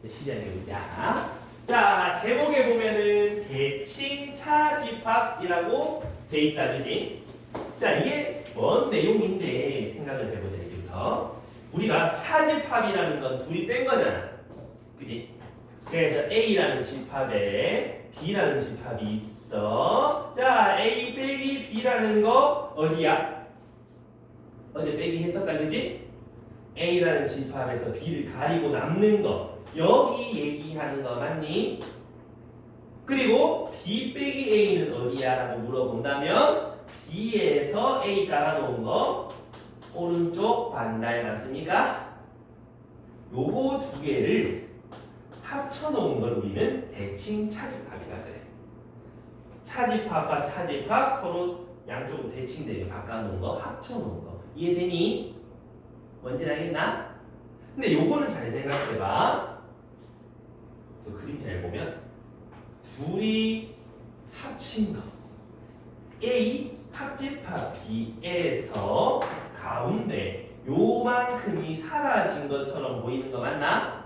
시작해보자. 자, 제목에 보면은 대칭 차집합이라고 돼 있다, 그지? 자, 이게 뭔 내용인데 생각을 해보자, 이제부터. 우리가 차집합이라는 건 둘이 뺀 거잖아, 그지? 그래서 A라는 집합에 B라는 집합이 있어. 자, A 빼기 B라는 거 어디야? 어제 빼기 했었다, 그지? A라는 집합에서 B를 가리고 남는 거 여기 얘기하는 거 맞니? 그리고 B 빼기 A는 어디야? 라고 물어본다면 B에서 A 깔아놓은 거 오른쪽 반달 맞습니까? 요거 두 개를 합쳐놓은 걸 우리는 대칭 차집합이라 그래. 차집합과 차집합 서로 양쪽으로 대칭되게 바꿔놓은 거 합쳐놓은 거 이해되니? 뭔지 알겠나? 근데 요거는 잘 생각해봐. 저 그림 잘 보면 둘이 합친 거 A 합집합 B에서 가운데 요만큼이 사라진 것처럼 보이는 거 맞나?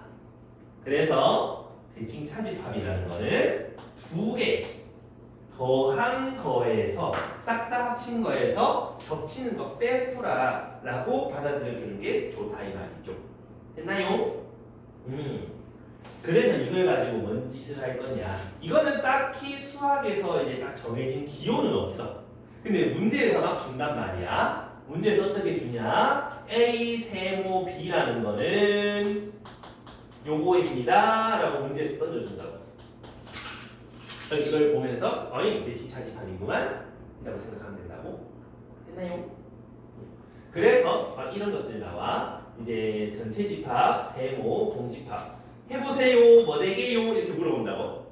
그래서 대칭 차집합이라는 거는 두 개 더한 거에서 싹 다 합친 거에서 겹치는 거 빼풀어라고 받아들여주는 게 좋다 이 말이죠. 됐나요? 그래서 이걸 가지고 뭔 짓을 할 거냐? 이거는 딱히 수학에서 이제 딱 정해진 기호는 없어. 근데 문제에서 막 준단 말이야. 문제에서 어떻게 주냐? A 세모 B라는 거는 요거입니다. 라고 문제에서 던져준다고. 이걸 보면서 어이 대칭 차집합이구만 이라고 생각하면 된다고. 됐나요? 그래서 이런 것들 나와. 이제 전체 집합, 세모, 공집합 해보세요. 뭐 되게요? 이렇게 물어본다고.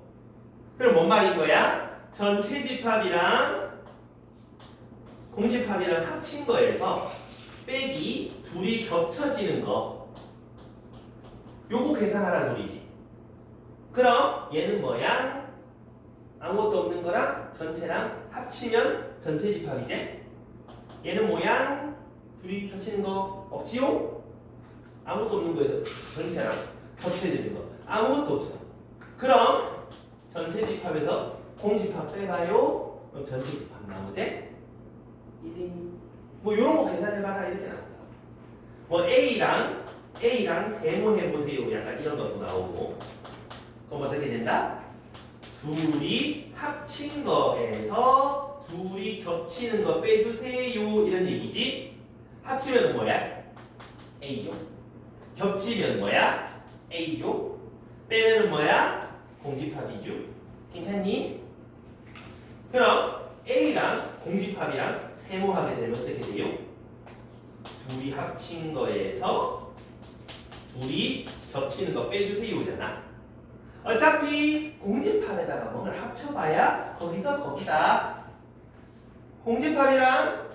그럼 뭔 말인 거야? 전체 집합이랑 공집합이랑 합친 거에서 빼기 둘이 겹쳐지는 거 요거 계산하라는 소리지. 그럼 얘는 뭐야? 아무것도 없는 거랑 전체랑 합치면 전체 집합이지? 얘는 모양 둘이 겹치는 거 없지요? 아무것도 없는 거에서 전체랑 겹쳐지는 거 아무것도 없어. 그럼 전체 집합에서 공집합 빼봐요. 그럼 전체 집합 나오지? 1인 뭐 이런 거 계산해봐라 이렇게 나온다. 뭐 A랑 세모 해보세요. 약간 이런 것도 나오고. 그럼 어떻게 된다? 둘이 합친 거에서 둘이 겹치는 거 빼주세요 이런 얘기지. 합치면 뭐야? A죠. 겹치면 뭐야? A죠. 빼면 뭐야? 공집합이죠. 괜찮니? 그럼 A랑 공집합이랑 세모하게 되면 어떻게 돼요? 둘이 합친 거에서 둘이 겹치는 거 빼주세요잖아. 어차피 공집합에다가 뭔가를 합쳐봐야 거기서 거기다. 공집합이랑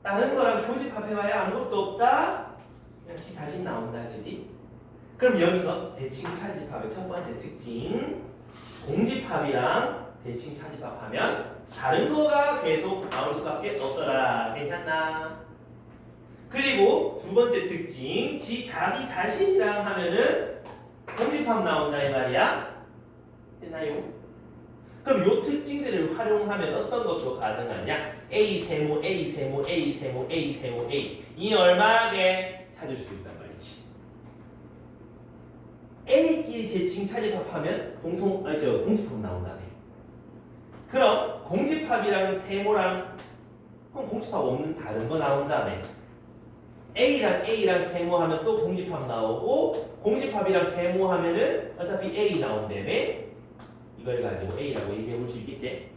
다른 거랑 교집합해봐야 아무것도 없다. 그냥 지 자신 나온다, 그지? 그럼 여기서 대칭 차집합의 첫 번째 특징, 공집합이랑 대칭 차집합하면 다른 거가 계속 나올 수밖에 없더라. 괜찮나? 그리고 두 번째 특징, 자기 자신이랑 하면은 공집합 나온다 이 말이야. 됐나요? 그럼 요 특징들을 활용하면 어떤 것도 가능하냐? A 세모, A 세모, A 세모, A 세모, A 이 얼마게 찾을 수도 있단 말이지. A끼리 대칭 차집합하면 공집합 나온다네. 그럼 공집합이랑 세모랑 그럼 공집합 없는 다른 거 나온다네. A랑 세모하면 또 공집합 나오고 공집합이랑 세모하면은 어차피 A 나온다며. 이걸 가지고 A라고 얘기해 볼 수 있겠지?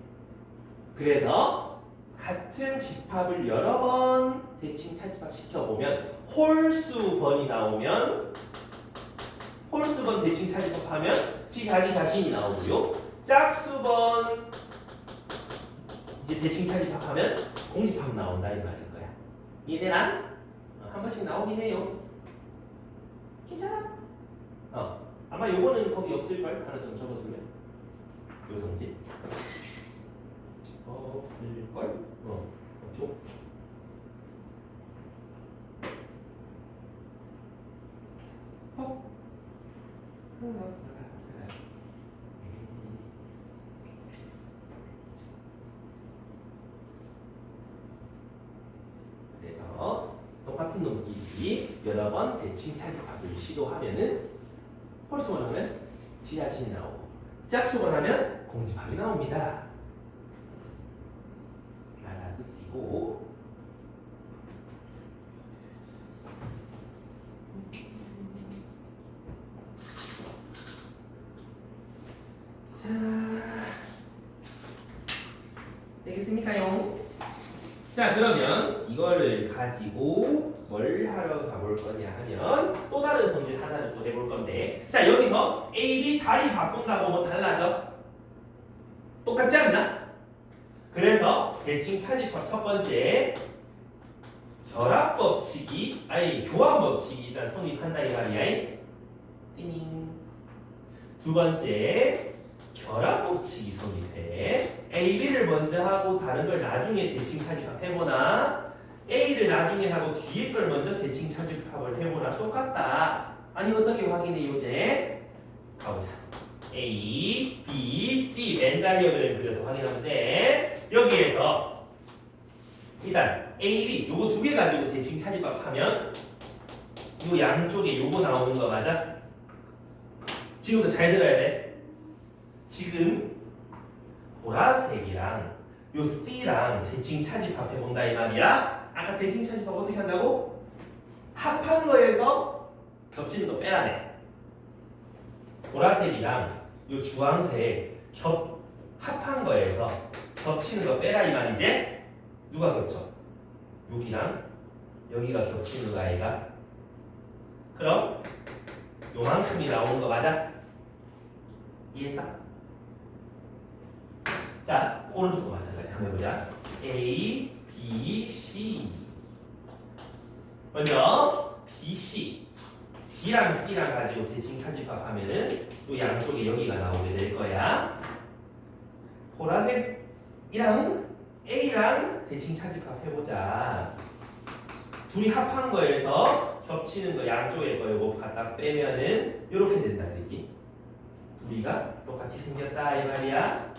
그래서 같은 집합을 여러 번 대칭 차집합 시켜보면 홀수번이 나오면 홀수번 대칭 차집합하면 자기 자신이 나오고요. 짝수번 이제 대칭 차집합하면 공집합 나온다 이 말인 거야. 이해되나? 한 번씩 나오긴 해요. 괜찮아? 아마 요거는 거기 없을걸? 하나 좀 적어두면 요성지 없을걸? 없죠? 그래서 똑같은 놈끼리 여러 번 대칭 차집합을 시도하면은 홀수원하면 지하진이 나오고 짝수원하면 공집합이 나옵니다. 라라도 쓰고 자 되겠습니까요? 자 그러면 이거를 가지고 뭘 하러 가볼 거냐 하면 또 다른 성질 하나를 또 해볼 건데 자 여기서 A, B 자리 바꾼다고 뭐 달라져? 똑같지 않나? 그래서 대칭 차집합 첫 번째 결합 법칙이 아니 교환 법칙이 일단 성립한다 이 말이야. 띵. 두 번째 결합 법칙이 성립해. A, B를 먼저 하고 다른 걸 나중에 대칭 차집합 해보나 A를 나중에 하고 뒤에 걸 먼저 대칭 차집합을 해보나 똑같다. 아니 어떻게 확인해 요제? 가보자. A, B, C 벤 다이어그램 그려서 확인하면 돼. 여기에서 일단 A, B 요거 두 개 가지고 대칭 차집합 하면 요 양쪽에 요거 나오는 거 맞아? 지금부터 잘 들어야 돼. 지금 보라색이랑 요 C랑 대칭 차집합 해본다 이 말이야. 아까 대칭 차집합 어떻게 한다고? 합한 거에서 겹치는 거 빼라네. 보라색이랑 요 주황색 합한 거에서 겹치는 거 빼라 이 말이지? 누가 겹쳐? 여기랑 여기가 겹치는 거 아이가? 그럼 요만큼이 나오는 거 맞아? 이해했어? 자 오른쪽도 마찬가지 한번 해보자. A, B, C 먼저 B, C B랑 C랑 가지고 대칭 차집합 하면은 또 양쪽에 여기가 나오게 될 거야. 보라색이랑 A랑 대칭 차집합 해보자. 둘이 합한 거에서 겹치는 거 양쪽에 거 요거 갖다 빼면은 이렇게 된다 그지? 둘이가 똑같이 생겼다 이 말이야.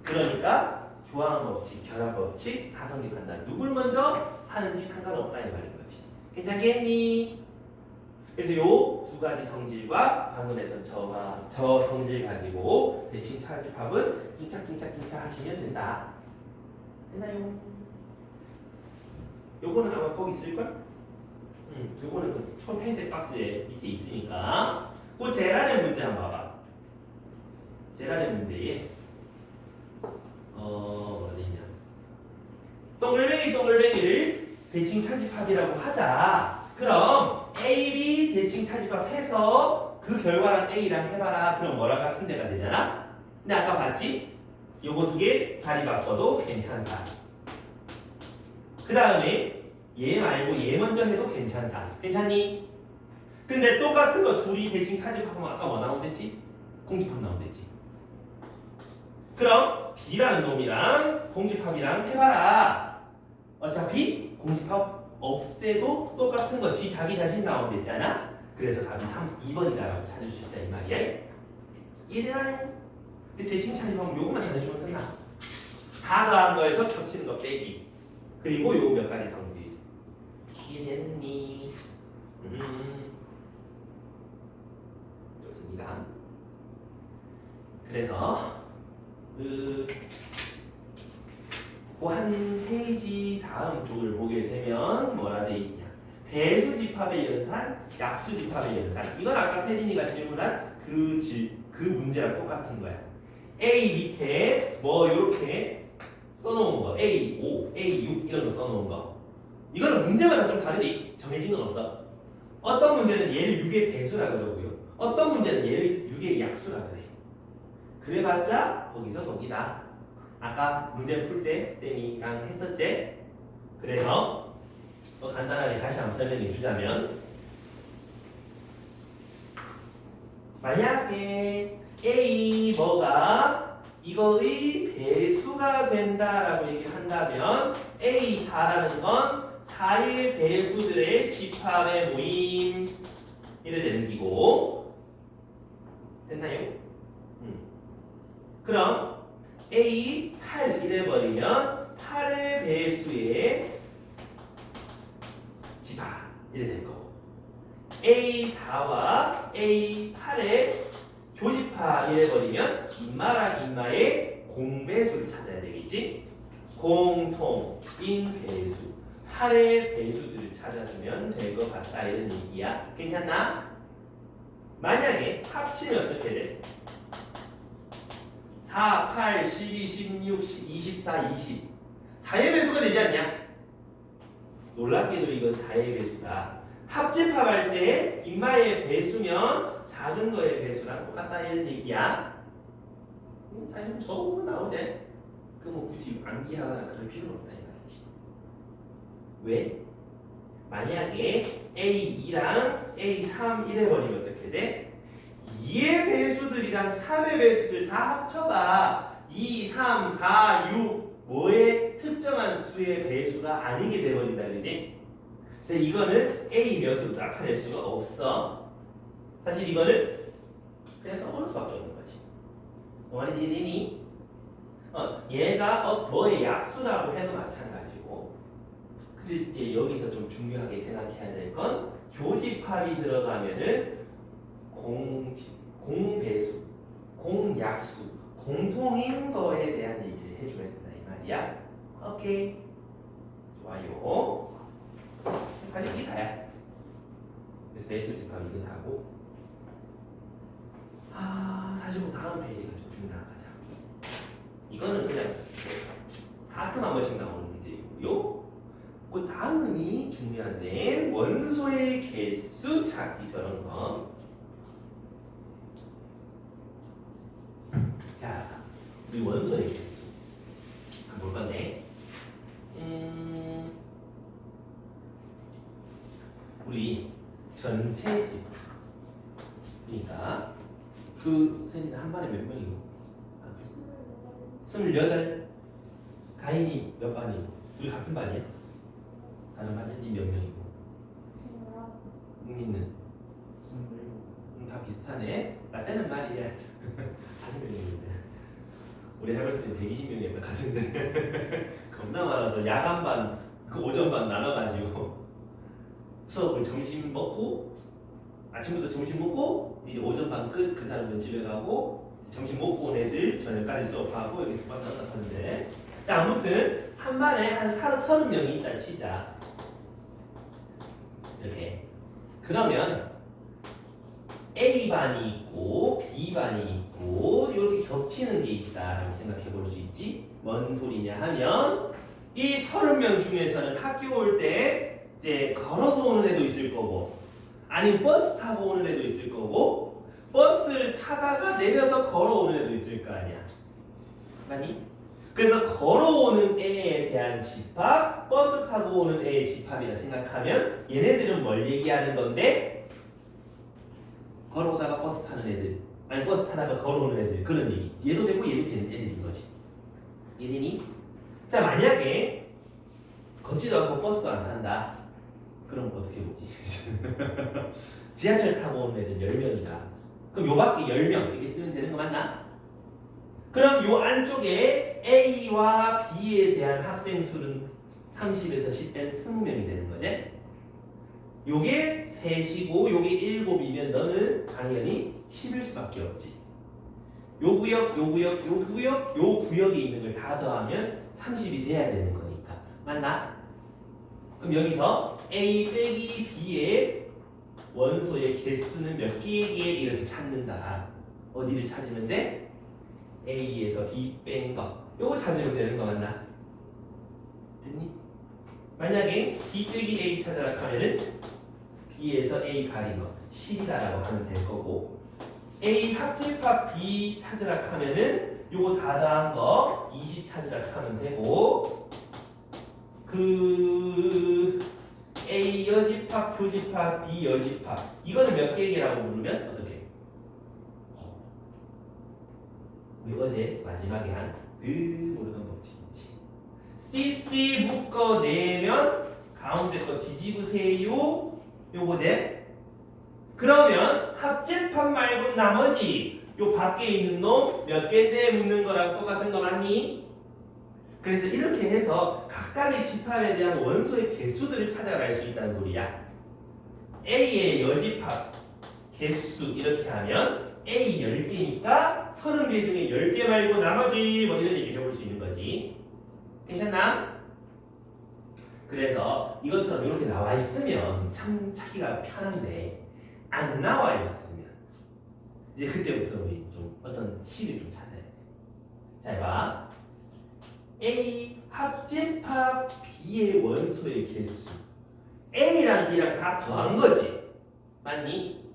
그러니까 교환 법칙, 결합 법칙 다 성립한다. 누굴 먼저 하는지 상관없다 이 말인 거지. 괜찮겠니? 그래서 요 두 가지 성질과 방금 했던 저 성질 가지고 대칭 차집합은 낑짝낑짝낑짝 하시면 된다. 됐나요? 요거는 아마 거기 있을걸? 요거는 그 초회색 박스에 밑에 있으니까 그 제란의 문제 한번 봐봐. 제란의 문제에 어디냐 동글뱅이를 대칭 차집합이라고 하자. 그럼 A, B 대칭 차집합해서 그 결과랑 A랑 해봐라. 그럼 뭐랑 같은 데가 되잖아. 근데 아까 봤지? 요거 두 개 자리 바꿔도 괜찮다. 그 다음에 얘 말고 얘 먼저 해도 괜찮다. 괜찮니? 근데 똑같은 거 둘이 대칭 차집합하면 아까 뭐 나오겠지? 공집합 나오겠지. 그럼 B라는 놈이랑 공집합이랑 해봐라. 어차피 공집합 없애도 똑같은 거 지 자기 자신 나오겠잖아. 그래서 답이 2번이다라고 찾을 수 있다 이 말이야. 이해되나요? 대칭 차집합은 요것만 찾아주면 끝나. 다 더한 거에서 겹치는 거 빼기. 그리고 요 몇 가지 성질. 이해됐니? 좋습니다. 그래서 그 한 페이지 다음 쪽을 보게 되면 뭐라 돼 있냐? 배수 집합의 연산, 약수 집합의 연산. 이건 아까 세린이가 질문한 그 문제랑 똑같은 거야. A 밑에 뭐 이렇게 써놓은 거, A5, A6 이런 거 써놓은 거. 이거는 문제마다 좀 다르게 정해진 건 없어. 어떤 문제는 얘를 6의 배수라 그러고요. 어떤 문제는 얘를 6의 약수라 그래. 그래봤자 거기서 거기다. 아까 문제 풀 때 쌤이랑 했었지? 그래서 또 간단하게 다시 한번 설명해 주자면 만약에 A 뭐가 이거의 배수가 된다라고 얘기를 한다면 A4라는 건 4의 배수들의 집합의 모임 이래 되는 기고 됐나요? 그럼 A 8 이래버리면 8의 배수의 집합 이래 될 거고 A 4와 A 8의 교집합 이래버리면 인마랑 인마의 공배수를 찾아야 되겠지? 공통인 배수 8의 배수들을 찾아주면 될 것 같다 이런 얘기야. 괜찮나? 만약에 합치면 어떻게 돼? 4, 8, 12, 16, 24, 20 4의 배수가 되지 않냐? 놀랍게도 이건 4의 배수다. 합집합할 때 인마의 배수면 작은 거의 배수랑 똑같다 이런 얘기야. 사실 저거 나오지? 그뭐 굳이 암기하거나 그럴 필요는 없다 이 말이지. 왜? 만약에 A2랑 A3 이래버리면 어떻게 돼? 2의 배수들이랑 3의 배수들 다 합쳐봐 2, 3, 4, 6 뭐의 특정한 수의 배수가 아니게 돼버린다 그지? 그래서 이거는 A 몇으로 나타낼 수가 없어. 사실 이거는 그냥 써볼 수밖에 없는 거지. 말이지 니니? 얘가 뭐의 약수라고 해도 마찬가지고. 근데 이제 여기서 좀 중요하게 생각해야 될 건 교집합이 들어가면은 공배수, 공약수, 공통인 거에 대한 얘기를 해줘야 된다 이 말이야. 오케이, 좋아요. 사실 이게 다야. 그래서 배수집합 이거 다고. 사실 뭐 다음 페이지가 좀 중요한 거야. 이거는 그냥 가끔 한 번씩 나오는 문제이고요. 그 다음이 중요한데 원소의 개수 찾기 저런 거. 자, 우리 원소의 개수 볼 건데, 우리 전체 집 그러니까 그 선생님 한 반에 몇 명이고? 28. 가인이 몇 반이고? 우리 같은 반이야? 다른 반이야? 니 몇 명이고? 은미는? 다 비슷하네. 나 때는 말이야. 40명인데 우리 할머니 때는 120명이었던 것 같은데 겁나 많아서 야간반, 그 오전반 나눠가지고 수업을 점심 먹고 아침부터 점심 먹고 이제 오전반 끝 그 사람은 집에 가고 점심 먹고 온 애들 저녁까지 수업하고 이렇게 두 반 나눠가는데 자 아무튼 한 반에 한 30명이 있다 치자. 이렇게 그러면 A반이 있고 B반이 있고 이렇게 겹치는 게 있다라고 생각해 볼 수 있지. 뭔 소리냐 하면 이 30명 중에서는 학교 올 때 이제 걸어서 오는 애도 있을 거고 아니면 버스 타고 오는 애도 있을 거고 버스를 타다가 내려서 걸어오는 애도 있을 거 아니야. 맞니? 그래서 걸어오는 애에 대한 집합, 버스 타고 오는 애의 집합이라 생각하면 얘네들은 뭘 얘기하는 건데 걸어오다가 버스 타는 애들 아니 버스 타다가 걸어오는 애들 그런 얘기. 얘도 되고 얘도 되는 애들인 거지. 얘들이 자 만약에 걷지도 않고 버스도 안 탄다. 그럼 어떻게 보지? 지하철 타고 오는 애들 10명이다. 그럼 요 밖에 10명 이렇게 쓰면 되는 거 맞나? 그럼 요 안쪽에 A와 B에 대한 학생 수는 30에서 10 빼는 20명이 되는 거지? 요게 3이고 요게 7이면 너는 당연히 10일 수밖에 없지. 요 구역, 요 구역, 요 구역, 요 구역에 있는 걸 다 더하면 30이 돼야 되는 거니까. 맞나? 그럼 여기서 A 빼기 B의 원소의 개수는 몇 개에 이렇게 찾는다. 어디를 찾으면 돼? A에서 B 뺀 거. 요거 찾으면 되는 거 맞나? 됐니? 만약에 B 빼기 A 찾으라 하면은 B에서 A 가린 거 10이다라고 하면 될 거고 A 합집합 B 찾으라 하면은 요거 다 더한 거 20 찾으라 하면 되고 그 A 여집합, 교집합, B 여집합 이거는 몇 개라고 물으면 어떻게? 우리 어제 마지막에 한 모르는 법칙이지. CC 묶어내면 가운데 거 뒤집으세요. 요거제 그러면 합집합 말고 나머지 요 밖에 있는 놈 몇 개인데 묻는 거랑 똑같은 거 맞니? 그래서 이렇게 해서 각각의 집합에 대한 원소의 개수들을 찾아갈 수 있다는 소리야. A의 여집합 개수 이렇게 하면 A 10개니까 30개 중에 10개 말고 나머지 뭐 이런 얘기를 해볼 수 있는 거지. 괜찮나? 그래서 이것처럼 이렇게 나와 있으면 참 찾기가 편한데 안 나와 있으면 이제 그때부터 우리 좀 어떤 식을 좀 찾아야 돼. 자, 봐. A 합집합 B의 원소의 개수. A랑 B랑 다 더한 거지. 맞니?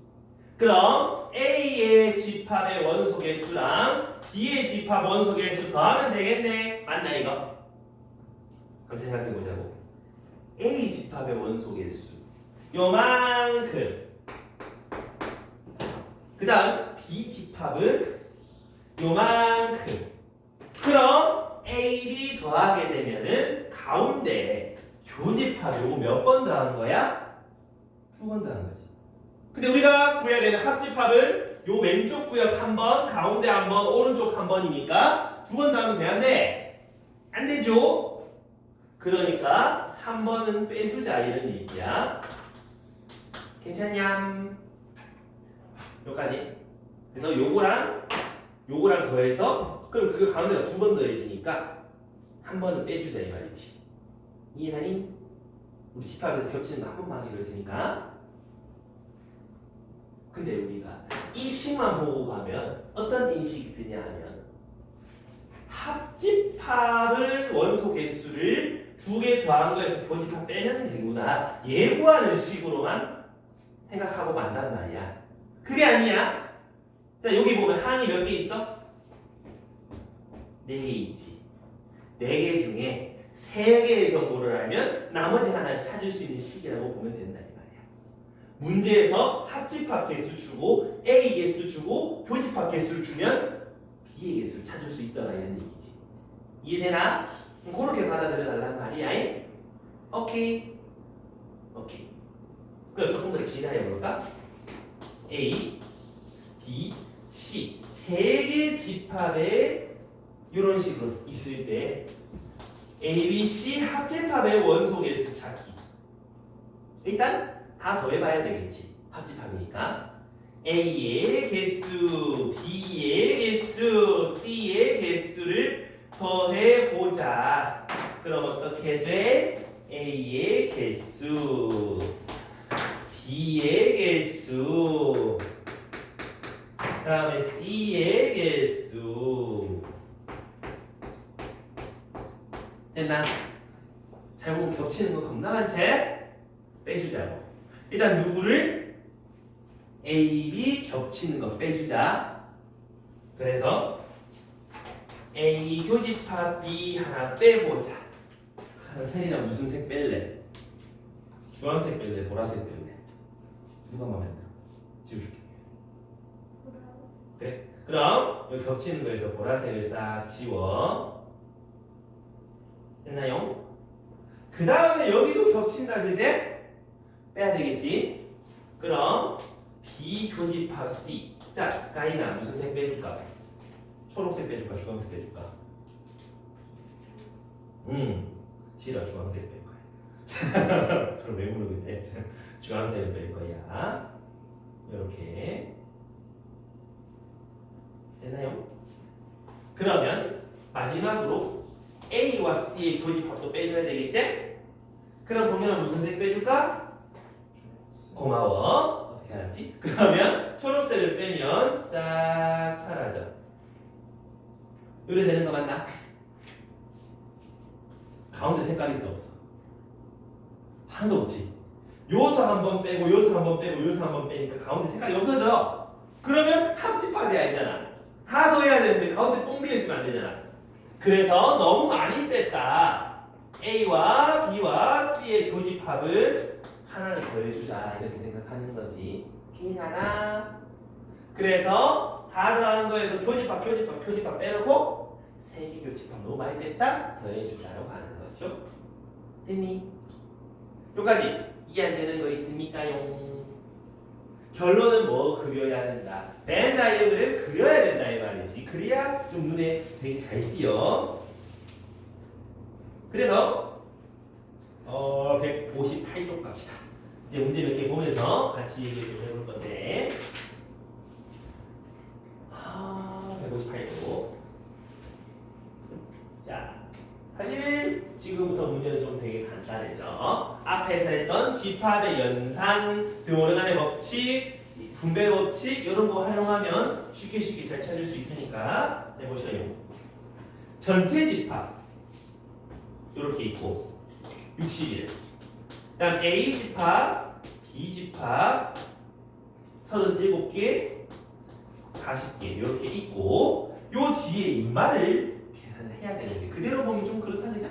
그럼 A의 집합의 원소 개수랑 B의 집합 원소 개수 더하면 되겠네. 맞나 이거? 한번 생각해 보자고. A 집합의 원소 개수 요만큼. 그 다음 B 집합은 요만큼. 그럼 A, B 더하게 되면은 가운데 교집합 요거 몇 번 더한 거야? 2번 더한 거지. 근데 우리가 구해야 되는 합집합은 요 왼쪽 구역 한 번, 가운데 한 번, 오른쪽 한 번이니까 2번 더하면 되는데 안 되죠? 그러니까 한 번은 빼주자 이런 얘기야. 괜찮냐? 여기까지. 그래서 요거랑 더해서 그럼 그 가운데가 2번 더해지니까 한 번은 빼주자 이 말이지. 이해하니? 우리 집합에서 겹치는 거 한 번만 하기로 했으니까. 근데 우리가 이 식만 보고 가면 어떤 인식이 드냐 하면 합집합은 원소 개수를 2개 더한 거에서 교집합 빼면 되구나 예고하는 식으로만 생각하고 만단 말이야. 그게 아니야. 자, 여기 보면 한이 몇 개 있어? 4개 있지. 4개 중에 3개의 정보를 알면 나머지 하나를 찾을 수 있는 식이라고 보면 된다 이 말이야. 문제에서 합집합 개수 주고 A 개수 주고 교집합 개수를 주면 B의 개수를 찾을 수 있더라 이런 얘기지. 이해되나? 그렇게 받아들여 달라는 말이야. 오케이. 그럼 조금 더 진화해 볼까? A, B, C 3개 집합에 이런 식으로 있을 때 A, B, C 합집합의 원소 개수 찾기. 일단 다 더해봐야 되겠지. 합집합이니까. A의 개수, B의 개수, C의 개수를 더해보자. 그럼 어떻게 돼? A의 개수, B의 개수, 그 다음에 C의 개수. 됐나? 잘 보면 겹치는 거 겁나 많지? 빼주자고. 일단 누구를? A, B 겹치는 거 빼주자. 그래서 A 교집합 B 하나 빼보자. 세린아 무슨 색 뺄래? 주황색 뺄래? 보라색 뺄래? 누가 마음에 들어? 지워줄게. 그래. 그럼 여기 겹치는 거에서 보라색을 싹 지워. 됐나요? 그 다음에 여기도 겹친다 그제? 빼야 되겠지? 그럼 B 교집합 C. 자, 가인아 무슨 색 빼줄까? 초록색 빼줄까? 주황색 빼줄까? 싫어. 주황색 뺄 거야. 그럼 왜 모르겠지? 주황색을 뺄 거야. 이렇게 되나요? 그러면 마지막으로 A와 C의 교집합도 빼줘야 되겠지? 그럼 동현아 무슨 색 빼줄까? 고마워. 어떻게 알았지? 그러면 초록색을 빼면 싹 사라져. 이래 되는 거 맞나? 가운데 색깔이 있어 없어? 하나도 없지. 요소 한 번 빼고 요소 한 번 빼고 요소 한 번 빼니까 가운데 색깔이 없어져. 그러면 합집합이 아니잖아. 다 더해야 되는데 가운데 뻥 비어있으면 안 되잖아. 그래서 너무 많이 뺐다. A와 B와 C의 교집합은 하나를 더해주자 이렇게 생각하는 거지. 이해하나? 그래서 다 더하는 거에서 교집합 빼놓고 3개 교집합 너무 많이 뺐다 더해주자라고 하는 거죠. 됐니? 여기까지 이해 안 되는 거 있습니까요? 결론은 뭐 그려야 된다. 벤 다이어그램 그려야 된다 이 말이지. 그래야 좀 눈에 되게 잘 띄어. 그래서 158쪽 갑시다. 이제 문제 몇 개 보면서 같이 얘기 좀 해볼 건데 158쪽. 자, 사실 지금부터 문제는 좀 되게 간단해져. 앞에서 했던 집합의 연산, 드모르간의 법칙, 분배 법칙 이런 거 활용하면 쉽게 잘 찾을 수 있으니까 해보셔요. 전체 집합 이렇게 있고 61. 그다음 A 집합, B 집합 37개, 40개 이렇게 있고 요 뒤에 인말을 계산을 해야 되는데 그대로 보면 좀 그렇다 그죠?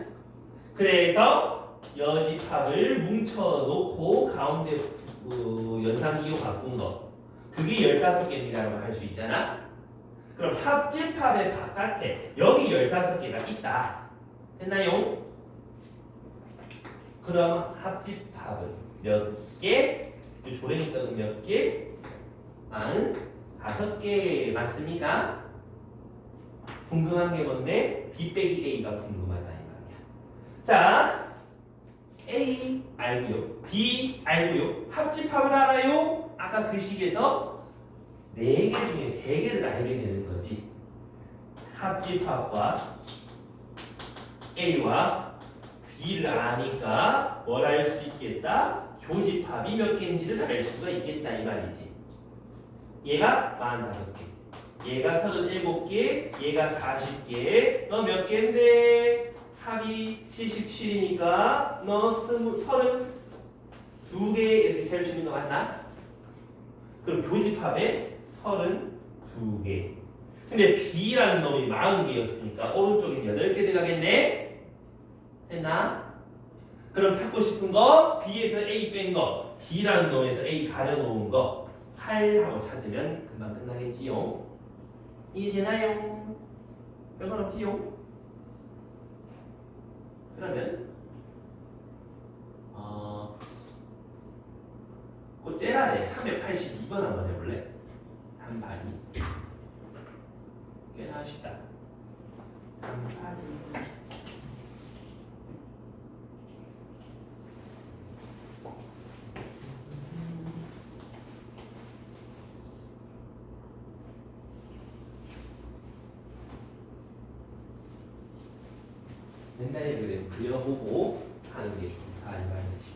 그래서 여집합을 뭉쳐놓고 가운데 연산기호 바꾼 거 그게 15개라고 할 수 있잖아. 그럼 합집합의 바깥에 여기 15개가 있다 됐나요? 그럼 합집합은 몇 개? 조랭이 떡은 몇 개? 5개 맞습니다. 궁금한 게 뭔데? B 빼기 A가 궁금하다 이 말이야. 자, A 알고요. B 알고요. 합집합을 알아요. 아까 그 식에서 4개 중에 3개를 알게 되는 거지. 합집합과 A와 B를 아니까 뭘 알 수 있겠다? 교집합이 몇 개인지를 알 수가 있겠다 이 말이지. 얘가 45개, 얘가 37개, 얘가 40개. 너 몇 개인데? 합이 77이니까 너 32개 이렇게 채울 수 있는 거 맞나? 그럼 교집합에 32개. 근데 B라는 놈이 40개였으니까 오른쪽엔 8개 들어가겠네? 됐나? 그럼 찾고 싶은 거 B에서 A 뺀 거, B라는 놈에서 A 가려놓은 거 8하고 찾으면 금방 끝나겠지요? 이해되나요? 별건 없지요? 그러면 꽃제라에 382번 한번 해볼래? 한 발이 꽤나 쉽다. 한 발이 맨날 그려보고 하는 게 좋다 이 말이지.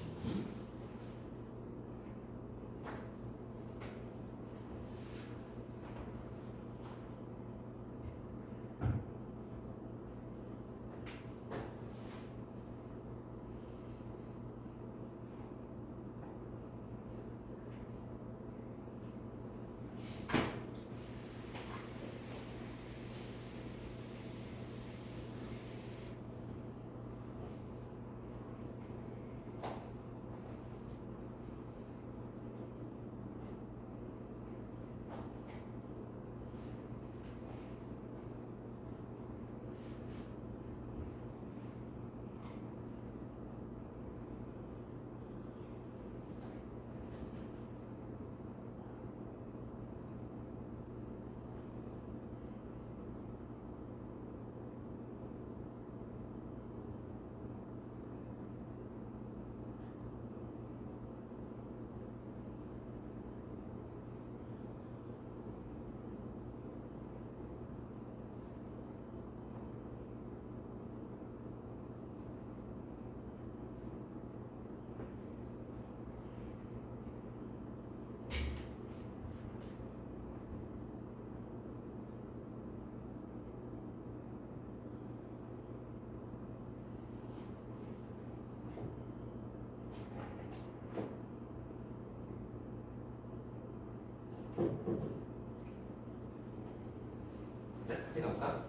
해볼까?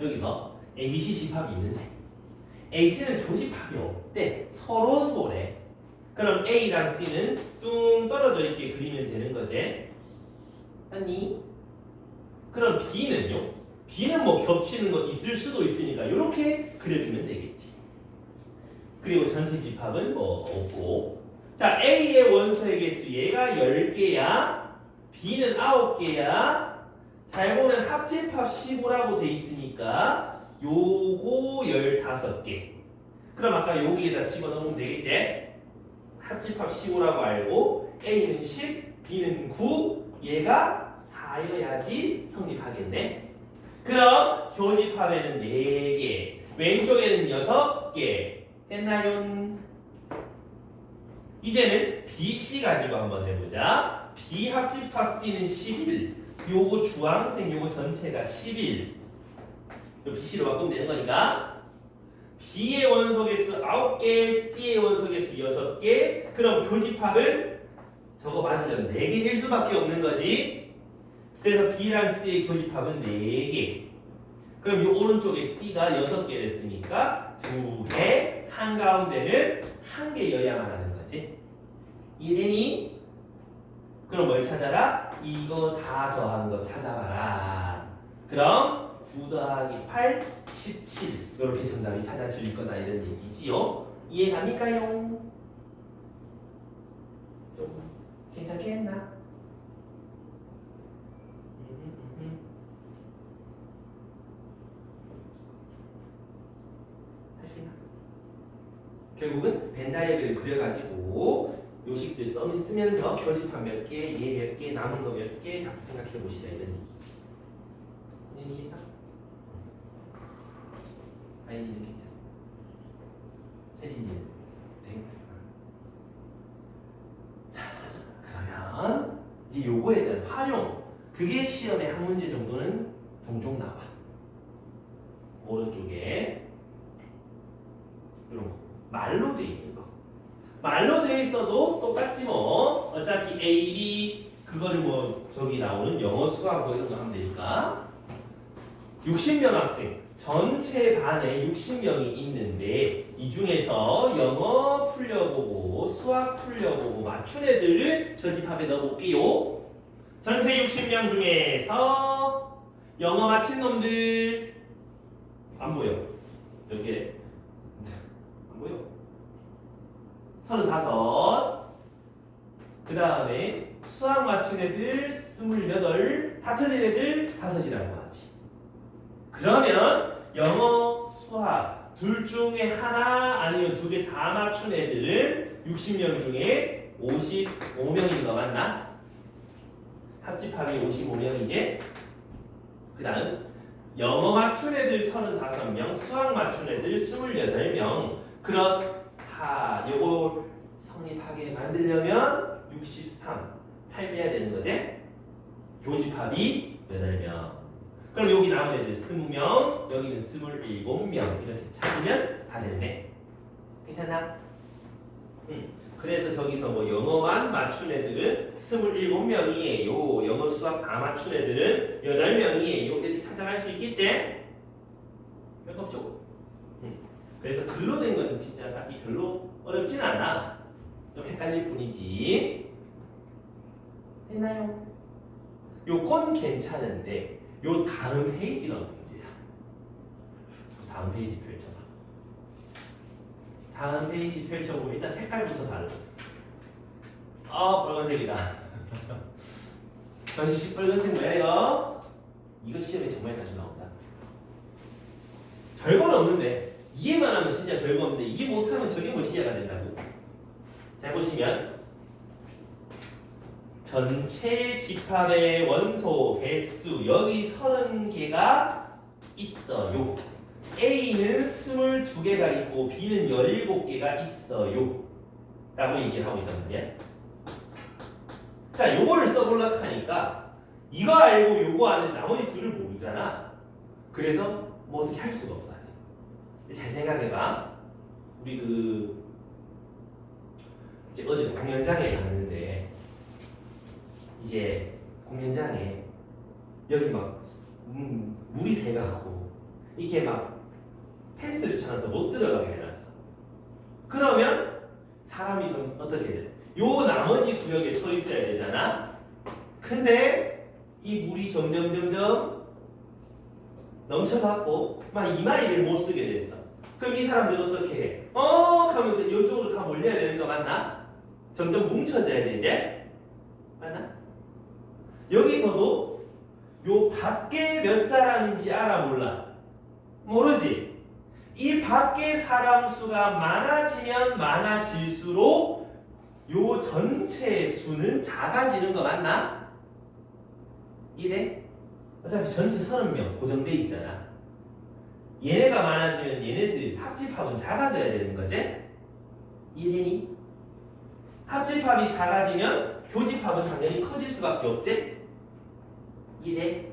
여기서 ABC 집합이 있는데 AC는 교집합이 없대. 서로 소래. 그럼 A랑 C는 뚱 떨어져 있게 그리면 되는 거지. 아니? 그럼 B는요? B는 뭐 겹치는 거 있을 수도 있으니까 이렇게 그려주면 되겠지. 그리고 전체 집합은 뭐 없고 자, A의 원소의 개수 얘가 10개야. B는 9개야. 잘 보면 합집합 15라고 돼 있으니까 요거 15개. 그럼 아까 여기에다 집어넣으면 되겠지? 합집합 15라고 알고 A는 10, B는 9, 얘가 4여야지 성립하겠네. 그럼 교집합에는 4개, 왼쪽에는 6개. 됐나요? 이제는 BC 가지고 한번 해보자. B 합집합 C는 11. 요거 주황색 요거 전체가 11. 요 BC로 바꾸면 되는 거니까. B의 원소 개수 9개, C의 원소 개수 6개. 그럼 교집합은 저거 맞으려면 4개일 수밖에 없는 거지. 그래서 B랑 C의 교집합은 4개. 그럼 이 오른쪽에 C가 6개 됐으니까 2개, 한가운데는 1개여야만 하는 거지. 이해되니? 그럼 뭘 찾아라? 이거 다 더한 거 찾아봐라. 그럼 9 더하기 8, 17 이렇게 정답이 찾아질 거다 이런 얘기지요. 이해갑니까요? 좀 괜찮겠나? 결국은 벤 다이어그램 그려가지고 요식들 쓰면서 교집합 몇 개, 얘 몇 개, 남은 거 몇 개 자꾸 생각해 보시라 이런 얘기지. 이해했어? 아이는 괜찮아. 세린이는 돼? 자, 그러면 이제 요거에 대한 활용. 그게 시험에 한 문제 정도는 종종 나와. 오른쪽에 이런 거. 말로 돼 있는 거. 말로 돼 있어도 똑같지 뭐. 어차피 A, B 그거를 뭐 저기 나오는 영어 수학 뭐 이런 거 하면 되니까. 60명 학생 전체 반에 60명이 있는데 이 중에서 영어 풀려보고 수학 풀려보고 맞춘 애들을 저 집합에 넣어볼게요. 전체 60명 중에서 영어 맞힌 놈들 안 보여. 몇 개? 안 보여. 35. 그 다음에 수학 맞힌 애들 28. 다 틀린 애들 5이라고 하지. 그러면 영어, 수학 둘 중에 하나 아니면 2개 다 맞춘 애들은 60명 중에 55명인 거 맞나? 합집합이 55명이지? 그 다음 영어 맞춘 애들 35명, 수학 맞춘 애들 28명. 그렇다. 요걸 성립하게 만들려면 63, 8 빼야 되는 거지? 교집합이 8명. 그럼 여기 남은 애들 20명, 여기는 27명 이렇게 찾으면 다 됐네. 괜찮나? 그래서 저기서 뭐 영어만 맞춘 애들은 27명이에요. 영어 수학 다 맞춘 애들은 8명이에요. 이렇게 찾아갈 수 있겠지? 별거 없죠? 그래서 글로 된 건 진짜 딱히 별로 어렵진 않아. 좀 헷갈릴 뿐이지. 됐나요? 요건 괜찮은데 요 다음 페이지가 문제야. 다음 페이지 펼쳐봐. 다음 페이지 펼쳐보면 일단 색깔부터 달라. 빨간색이다. 전시 빨간색 뭐야 이거? 이거 시험에 정말 자주 나온다. 별건 없는데 이해만 하면 진짜 별거 없는데 이해 못하면 저게 뭐 시야가 된다고. 자 보시면 전체 집합의 원소 개수 여기 30개가 있어요. A는 22개가 있고 B는 17개가 있어요. 라고 얘기를 하고 있단 말이야. 자, 요거를 써보려고 하니까 이거 알고 요거 아는 나머지 둘을 모르잖아. 그래서 뭐 어떻게 할 수가 없어 아직. 잘 생각해봐. 우리 이제 어디 공연장에 갔는데 이제 공연장에 여기 막 물이 새가지고 이게 막 펜스를 쳐놔서 못 들어가게 해놨어. 그러면 사람이 좀 어떻게 돼? 요 나머지 구역에 서 있어야 되잖아. 근데 이 물이 점점 넘쳐갖고 막 이마이를 못 쓰게 됐어. 그럼 이 사람들은 어떻게 해? 하면서 이쪽으로 다 몰려야 되는 거 맞나? 점점 뭉쳐져야 되지? 맞나? 여기서도 요 밖에 몇 사람인지 알아 몰라? 모르지? 이 밖에 사람 수가 많아지면 많아질수록 요 전체 수는 작아지는 거 맞나? 이래? 어차피 전체 30명 고정돼 있잖아. 얘네가 많아지면 얘네들 합집합은 작아져야 되는 거지? 이해되니? 합집합이 작아지면 교집합은 당연히 커질 수밖에 없지? 이해?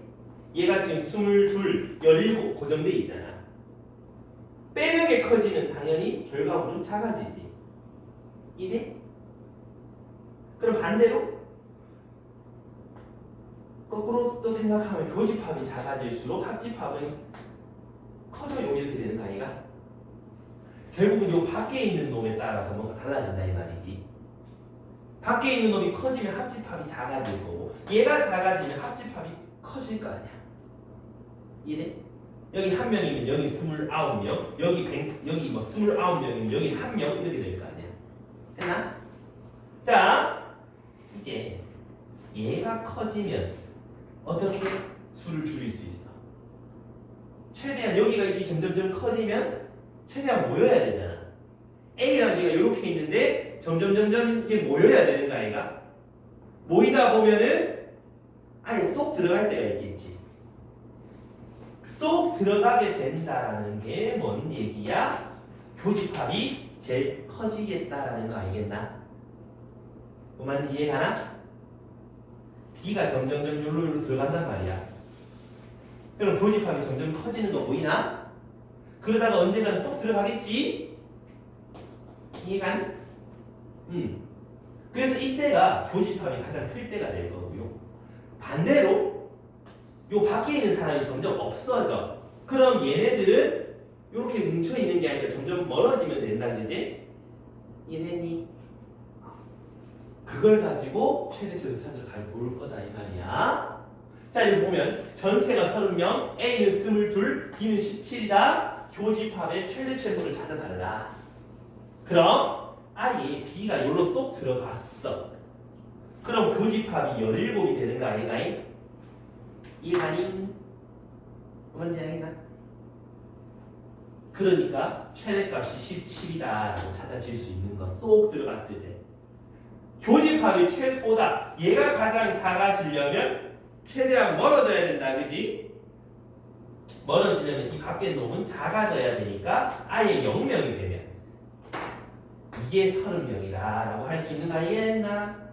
얘가 지금 22, 17 고정돼 있잖아. 빼는 게 커지면 당연히 결과물은 작아지지. 이해? 그럼 반대로 거꾸로 또 생각하면 교집합이 작아질수록 합집합은 커져요. 이렇게 되는 거 아이가? 결국은 요 밖에 있는 놈에 따라서 뭔가 달라진다 이 말이지. 밖에 있는 놈이 커지면 합집합이 작아질 거고 얘가 작아지면 합집합이 커질 거 아니야. 이해? 여기 한 명이면 여기 29명, 여기 뭐 29명이면 여기 한 명 이렇게 될 거 아니야. 됐나? 자, 이제 얘가 커지면 어떻게 수를 줄일 수 있어? 최대한 여기가 이렇게 점점점 커지면 최대한 모여야 되잖아. A랑 B가 이렇게 있는데 점점점점 이게 모여야 되는 거 아이가? 모이다 보면은 아예 쏙 들어갈 때가 있겠지. 쏙 들어가게 된다라는 게 뭔 얘기야? 교집합이 제일 커지겠다라는 거 알겠나? 뭐 말인지 이해가나? B가 점점점 요로 들어간단 말이야. 그럼 교집합이 점점 커지는 거 보이나? 그러다가 언젠가는 쏙 들어가겠지? 이해가니? 그래서 이때가 교집합이 가장 클 때가 될 거고요. 반대로 요 밖에 있는 사람이 점점 없어져. 그럼 얘네들은 이렇게 뭉쳐 있는 게 아니라 점점 멀어지면 된다, 그지? 이해됐니? 그걸 가지고 최대치를 찾아 볼 거다 이 말이야. 자, 여기 보면 전체가 30명, A는 22, B는 17이다. 교집합의 최대 최소를 찾아달라. 그럼 아예 B가 여기로 쏙 들어갔어. 그럼 교집합이 17이 되는 거 아니가이? 이해가니? 뭔지 알겠나? 그러니까 최대값이 17이다라고 찾아질 수 있는 거 쏙 들어갔을 때 교집합이 최소다. 얘가 가장 작아지려면 최대한 멀어져야 된다. 그지? 멀어지려면 이 밖에 놈은 작아져야 되니까 아예 0명이 되면 이게 30명이다 라고 할 수 있는 거 알겠나?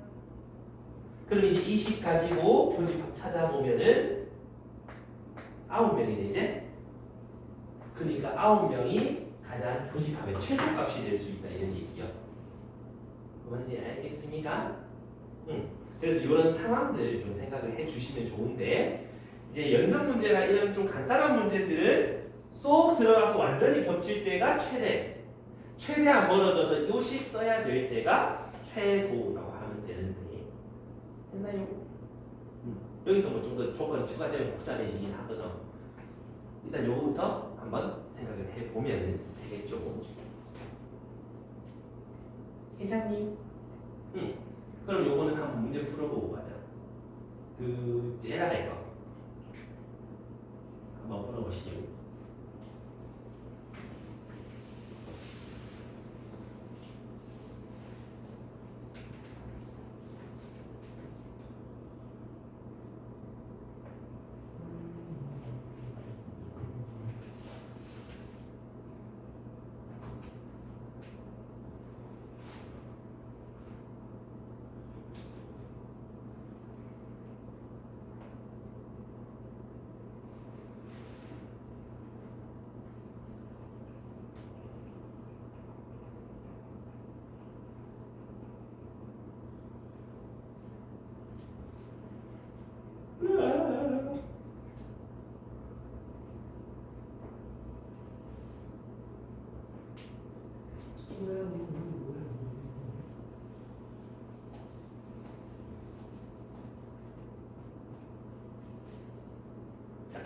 그럼 이제 20 가지고 교집합 찾아보면은 9명이 되지? 그러니까 9명이 가장 교집합의 최소값이 될 수 있다 이런 얘기요. 뭔지 알겠습니까? 그래서 이런 상황들 좀 생각을 해주시면 좋은데 이제 연습 문제나 이런 좀 간단한 문제들은 쏙 들어가서 완전히 겹칠 때가 최대한 멀어져서 요식 써야 될 때가 최소라고 하면 되는데 했나요? 여기서 뭐 좀 더 조건이 추가되면 복잡해지긴 하거든. 일단 요거부터 한번 생각을 해보면 되겠죠. 괜찮니? 그럼 요거는 한번 문제 풀어보고 가자. 그 째라의 거 한번 풀어보시죠.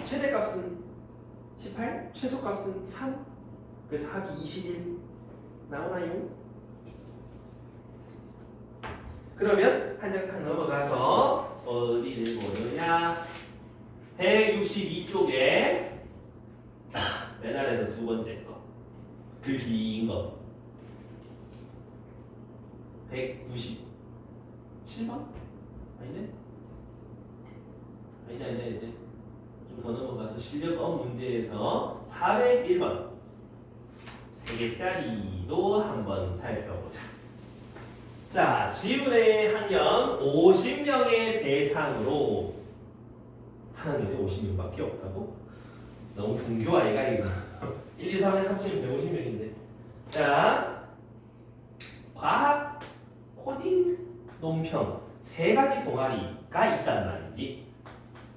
최대값은 18, 최소값은 3, 그래서 합이 21 나오나요? 그러면 한 장 싹 넘어가서 어디를 보느냐? 162쪽에 맨 아래에서 두 번째 거. 그 긴 거. 197번? 아니네? 아니네. 좀 더 넘어가서 실력업 문제에서 401번. 3개짜리도 한번 살펴보자. 자, 지문의 학년 50명의 대상으로 학년에 50명밖에 없다고? 너무 분교 아이가 이거. 1, 2, 3에 합치면 150명인데. 자, 과학, 코딩, 논평 세 가지 동아리가 있단 말이지.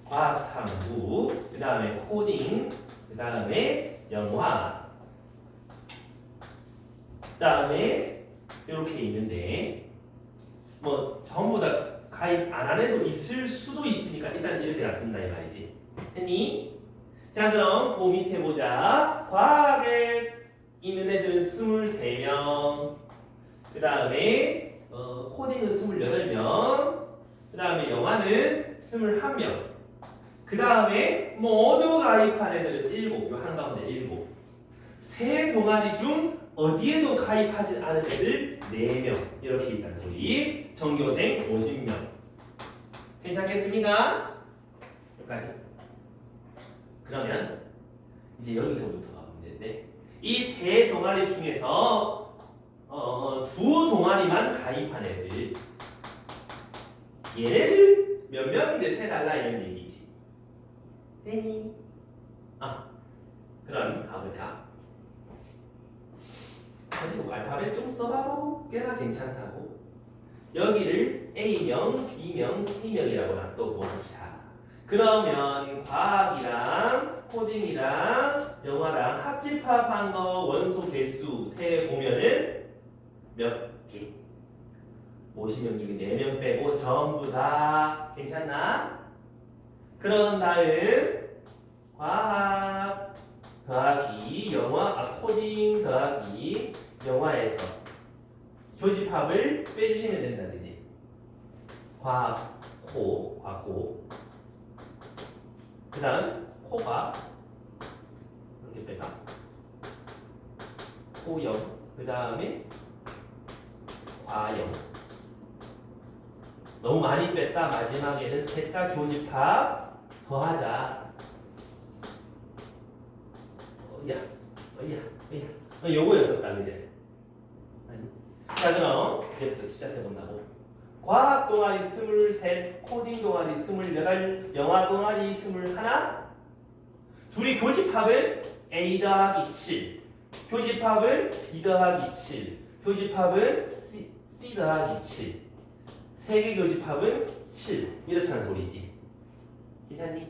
과학 탐구, 그 다음에 코딩, 그 다음에 영화, 그 다음에 이렇게 있는데 뭐 전부 다 가입 안 한 애도 있을 수도 있으니까 일단 이렇게 놔둔다 이 말이지. 했니? 자, 그럼 그 밑에 보자. 과학에 있는 애들은 23명, 그 다음에 코딩은 28명, 그 다음에 영화는 21명, 그 다음에 모두 가입한 애들은 7, 요 한가운데 7. 세 동아리 중 어디에도 가입하지 않은 애들 4명 이렇게 있다는 소리. 전교생 50명. 괜찮겠습니까? 여기까지. 그러면 이제 여기서부터가 문제인데 이 세 동아리 중에서 두 동아리만 가입한 애들 얘네들 몇 명인데 세달라 이런 얘기지. 땡이. 그럼 가보자. 사실 뭐 알파벳 좀 써봐도 꽤나 괜찮다고. 여기를 A명, B명, C명이라고 놔둬보자. 그러면 과학이랑 코딩이랑 영화랑 합집합한 거 원소 개수 세 보면은 몇 개? 50명 중에 4명 빼고 전부 다 괜찮나? 그런 다음 과학 더하기 영화, 코딩 더하기 영화에서 교집합을 빼주시면 된다, 그지? 과학, 과고. 그 다음 코가 이렇게 빼가. 코영. 그 다음에 과영. 너무 많이 뺐다. 마지막에는 셋 다 교집합 더하자. 요거였었다, 그제? 자, 그럼 이제부터 숫자 세본다고. 과학 동아리 23, 코딩 동아리 28, 영화 동아리 21. 둘이 교집합은 A 더하기 7, 교집합은 B 더하기 7, 교집합은 C 더하기 7. 세 개 교집합은 7. 이렇다는 소리지. 괜찮니?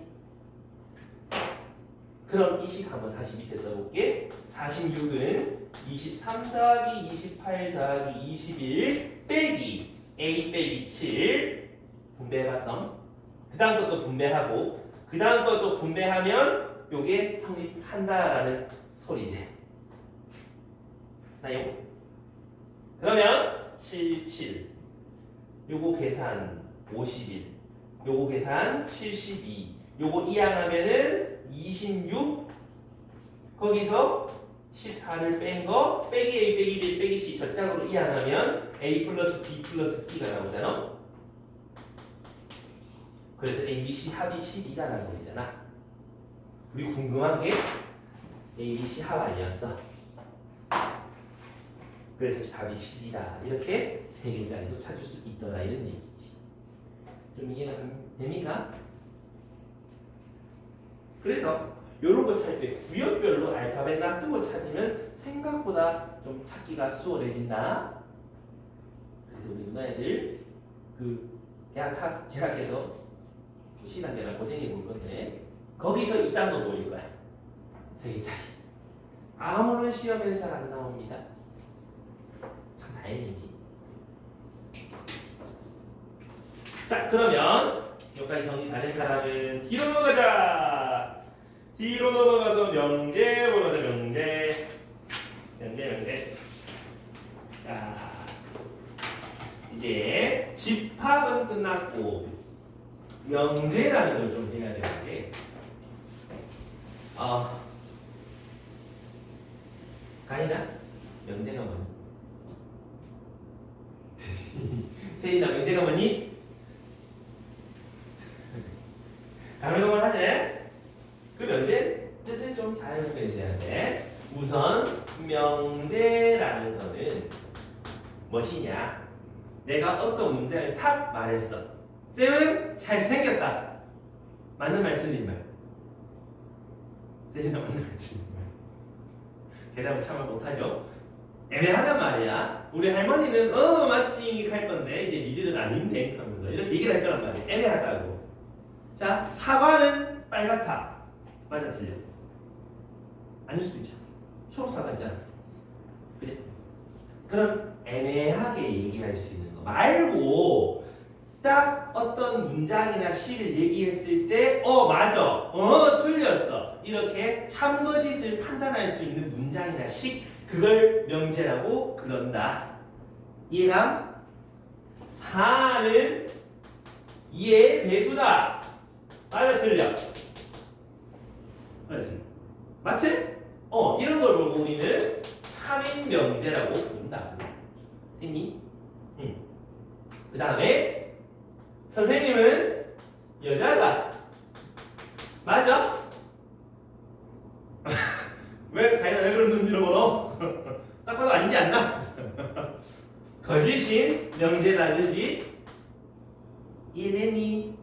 그럼 이 식 한번 다시 밑에 써볼게. 46은 23 더하기 28 더하기 21 빼기 A 빼기 7 분배해봤어. 그 다음 것도 분배하고 그 다음 것도 분배하면 요게 성립한다라는 소리지. 나요? 그러면 7, 7 요거 계산 51 요거 계산 72 요거 이항하면은 26 거기서 14를 뺀 거 빼기 A 빼기 B 빼기 C 저짝으로 이항하면 A 플러스 B 플러스 C가 나오잖아. 그래서 A, B, C 합이 12다라는 소리잖아. 우리 궁금한 게 A, B, C 합 아니었어. 그래서 답이 10이다. 이렇게 세 개짜리도 찾을 수 있더라 이런 얘기지. 좀 이해가 됩니까? 그래서 이런 거 찾을 때 구역별로 알파벳 놔두고 찾으면 생각보다 좀 찾기가 수월해진다. 그래서 우리 누나애들 그 대학에서 신학계랑 고생해 볼 건데 거기서 이딴 거 보일 거야. 세 개짜리. 아무런 시험에는 잘 안 나옵니다. 참 다행이지. 자, 그러면 여기까지 정리 다 된 사람은 뒤로 넘어가자. 뒤로 넘어가서 명제 보자. 명제. 자, 이제 끝났고 명제라는 걸 좀 해야 되는데 가인아 명제가 뭐니? 세인아 명제가 뭐니? 가물가물 하지? 그 명제 뜻을 좀 잘 배우셔야 돼. 우선 명제라는 거는 무엇이냐? 내가 어떤 문장을 탁 말했어. 쌤은 잘생겼다. 맞는 말 틀린 말? 쌤이나 맞는 말 틀린 말? 대답을 참을 못하죠. 애매하단 말이야. 우리 할머니는 맞지 할 건데 이제 니들은 아닌데 하면서 이렇게 얘기를 할 거란 말이야. 애매하다고. 자, 사과는 빨갛다. 맞아 틀려? 아닐 수도 있잖아. 초록사과 있잖아. 그래? 그럼 애매하게 얘기할 수 있는 거 말고 딱 어떤 문장이나 시를 얘기했을 때 맞아. 틀렸어. 이렇게 참거짓을 판단할 수 있는 문장이나 식 그걸 명제라고 그런다. 이해가? 4는 2의 배수다. 맞아 틀려? 맞아 틀려? 맞지? 이런 걸 보고 우리는 참인 명제라고 부른다. 됐니? 응. 그 다음에 선생님은 여자다. 맞아? 왜 가인아 왜 그런 눈으로 보러? 딱 봐도 아니지 않나? 거짓인 명제다 그지? 이해됐니?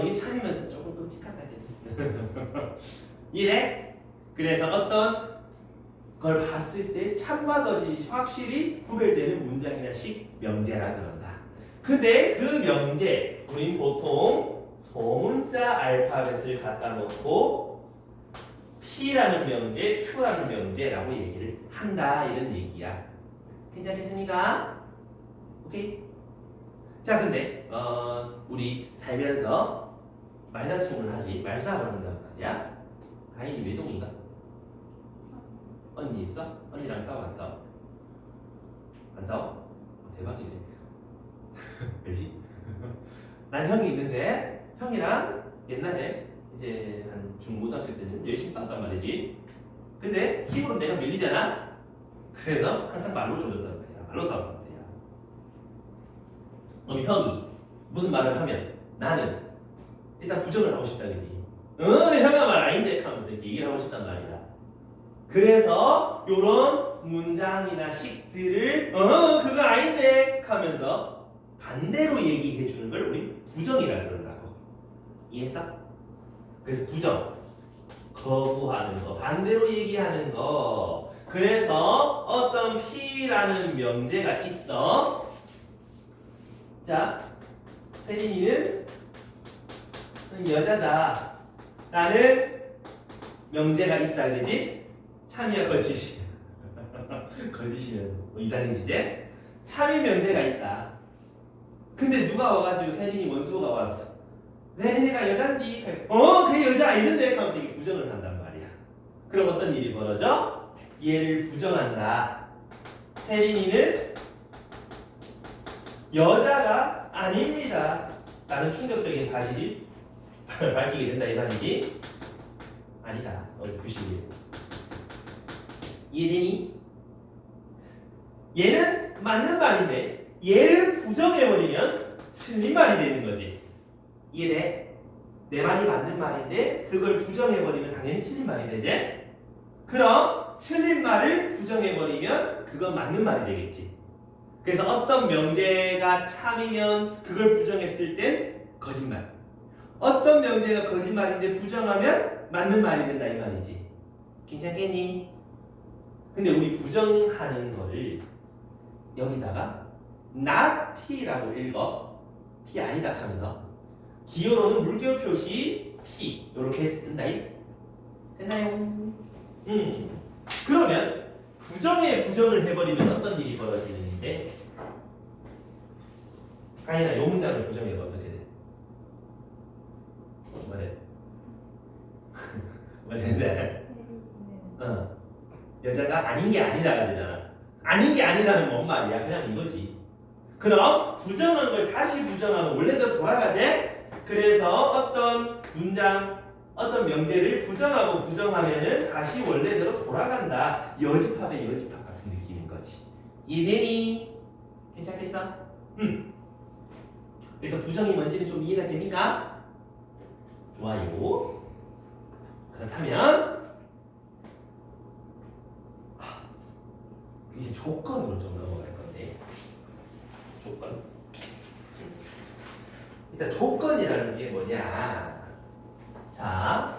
이게 참이면 조금 끔찍하다 그지? 이해? 그래서 어떤 걸 봤을 때 참과 거짓이 확실히 구별되는 문장이나 식 명제라 그런다. 근데 그 명제 우린 보통 소문자 알파벳을 갖다 놓고 P라는 명제, Q라는 명제라고 얘기를 한다 이런 얘기야. 괜찮겠습니까? 오케이? 자 근데 우리 살면서 말다툼을 하지 말싸움을 한단 말이야. 가인이 외동이가? 언니 있어? 언니랑 싸워 안 싸워? 안 싸워? 대박이네. 왜지? 난 형이 있는데 형이랑 옛날에 이제 한 중고등학교 때는 열심히 싸웠단 말이지. 근데 힘으로 내가 밀리잖아. 그래서 항상 말로 조졌단 말이야. 말로 싸웠단 말이야. 그럼 형이 무슨 말을 하면 나는 일단 부정을 하고 싶다 그지. 형아 말 아닌데 하면서 이렇게 얘기를 하고 싶단 말이야. 그래서 요런 문장이나 식들을 그거 아닌데 하면서 반대로 얘기해 주는 걸 우리 부정이라 그런다고. 이해했어? 그래서 부정, 거부하는 거, 반대로 얘기하는 거. 그래서 어떤 P라는 명제가 있어. 자, 세린이는 여자다 라는 명제가 있다 그지? 참이야 거짓이야. 거짓이면 뭐 이상해지지? 참이 명제가 있다. 근데 누가 와가지고 세린이 원수가 왔어. 세린이가 여잔디. 걔 여자 아니는데 하면서 이게 부정을 한단 말이야. 그럼 어떤 일이 벌어져? 얘를 부정한다. 세린이는 여자가 아닙니다 라는 충격적인 사실이 밝히게 된다 이 말이지. 아니다. 부실이야. 이해되니? 얘는 맞는 말인데 얘를 부정해버리면 틀린 말이 되는 거지. 이해돼? 내 말이 맞는 말인데 그걸 부정해버리면 당연히 틀린 말이 되지? 그럼 틀린 말을 부정해버리면 그건 맞는 말이 되겠지. 그래서 어떤 명제가 참이면 그걸 부정했을 땐 거짓말. 어떤 명제가 거짓말인데 부정하면 맞는 말이 된다 이 말이지. 괜찮겠니? 근데 우리 부정하는 거를 여기다가 not P라고 읽어. P 아니다 하면서 기호로는 물결 표시 P 이렇게 쓴다. 됐나요? 그러면 부정에 부정을 해버리면 어떤 일이 벌어지는데 가인아 요 문장을 부정해봐. 어떻게 돼? 뭐래? 뭐래? 여자가 아닌 게 아니다가 되잖아. 아닌 게 아니다는 뭔 말이야? 그냥 이거지. 그럼 부정한 걸 다시 부정하면 원래대로 돌아가지? 그래서 어떤 문장, 어떤 명제를 부정하고 부정하면은 다시 원래대로 돌아간다. 여집합의 여집합 같은 느낌인 거지. 이해되니? 괜찮겠어? 그래서 부정이 뭔지는 좀 이해가 됩니까? 좋아요. 그렇다면 이제 조건으로 좀 넘어갈 건데, 조건. 일단 조건이라는 게 뭐냐? 자,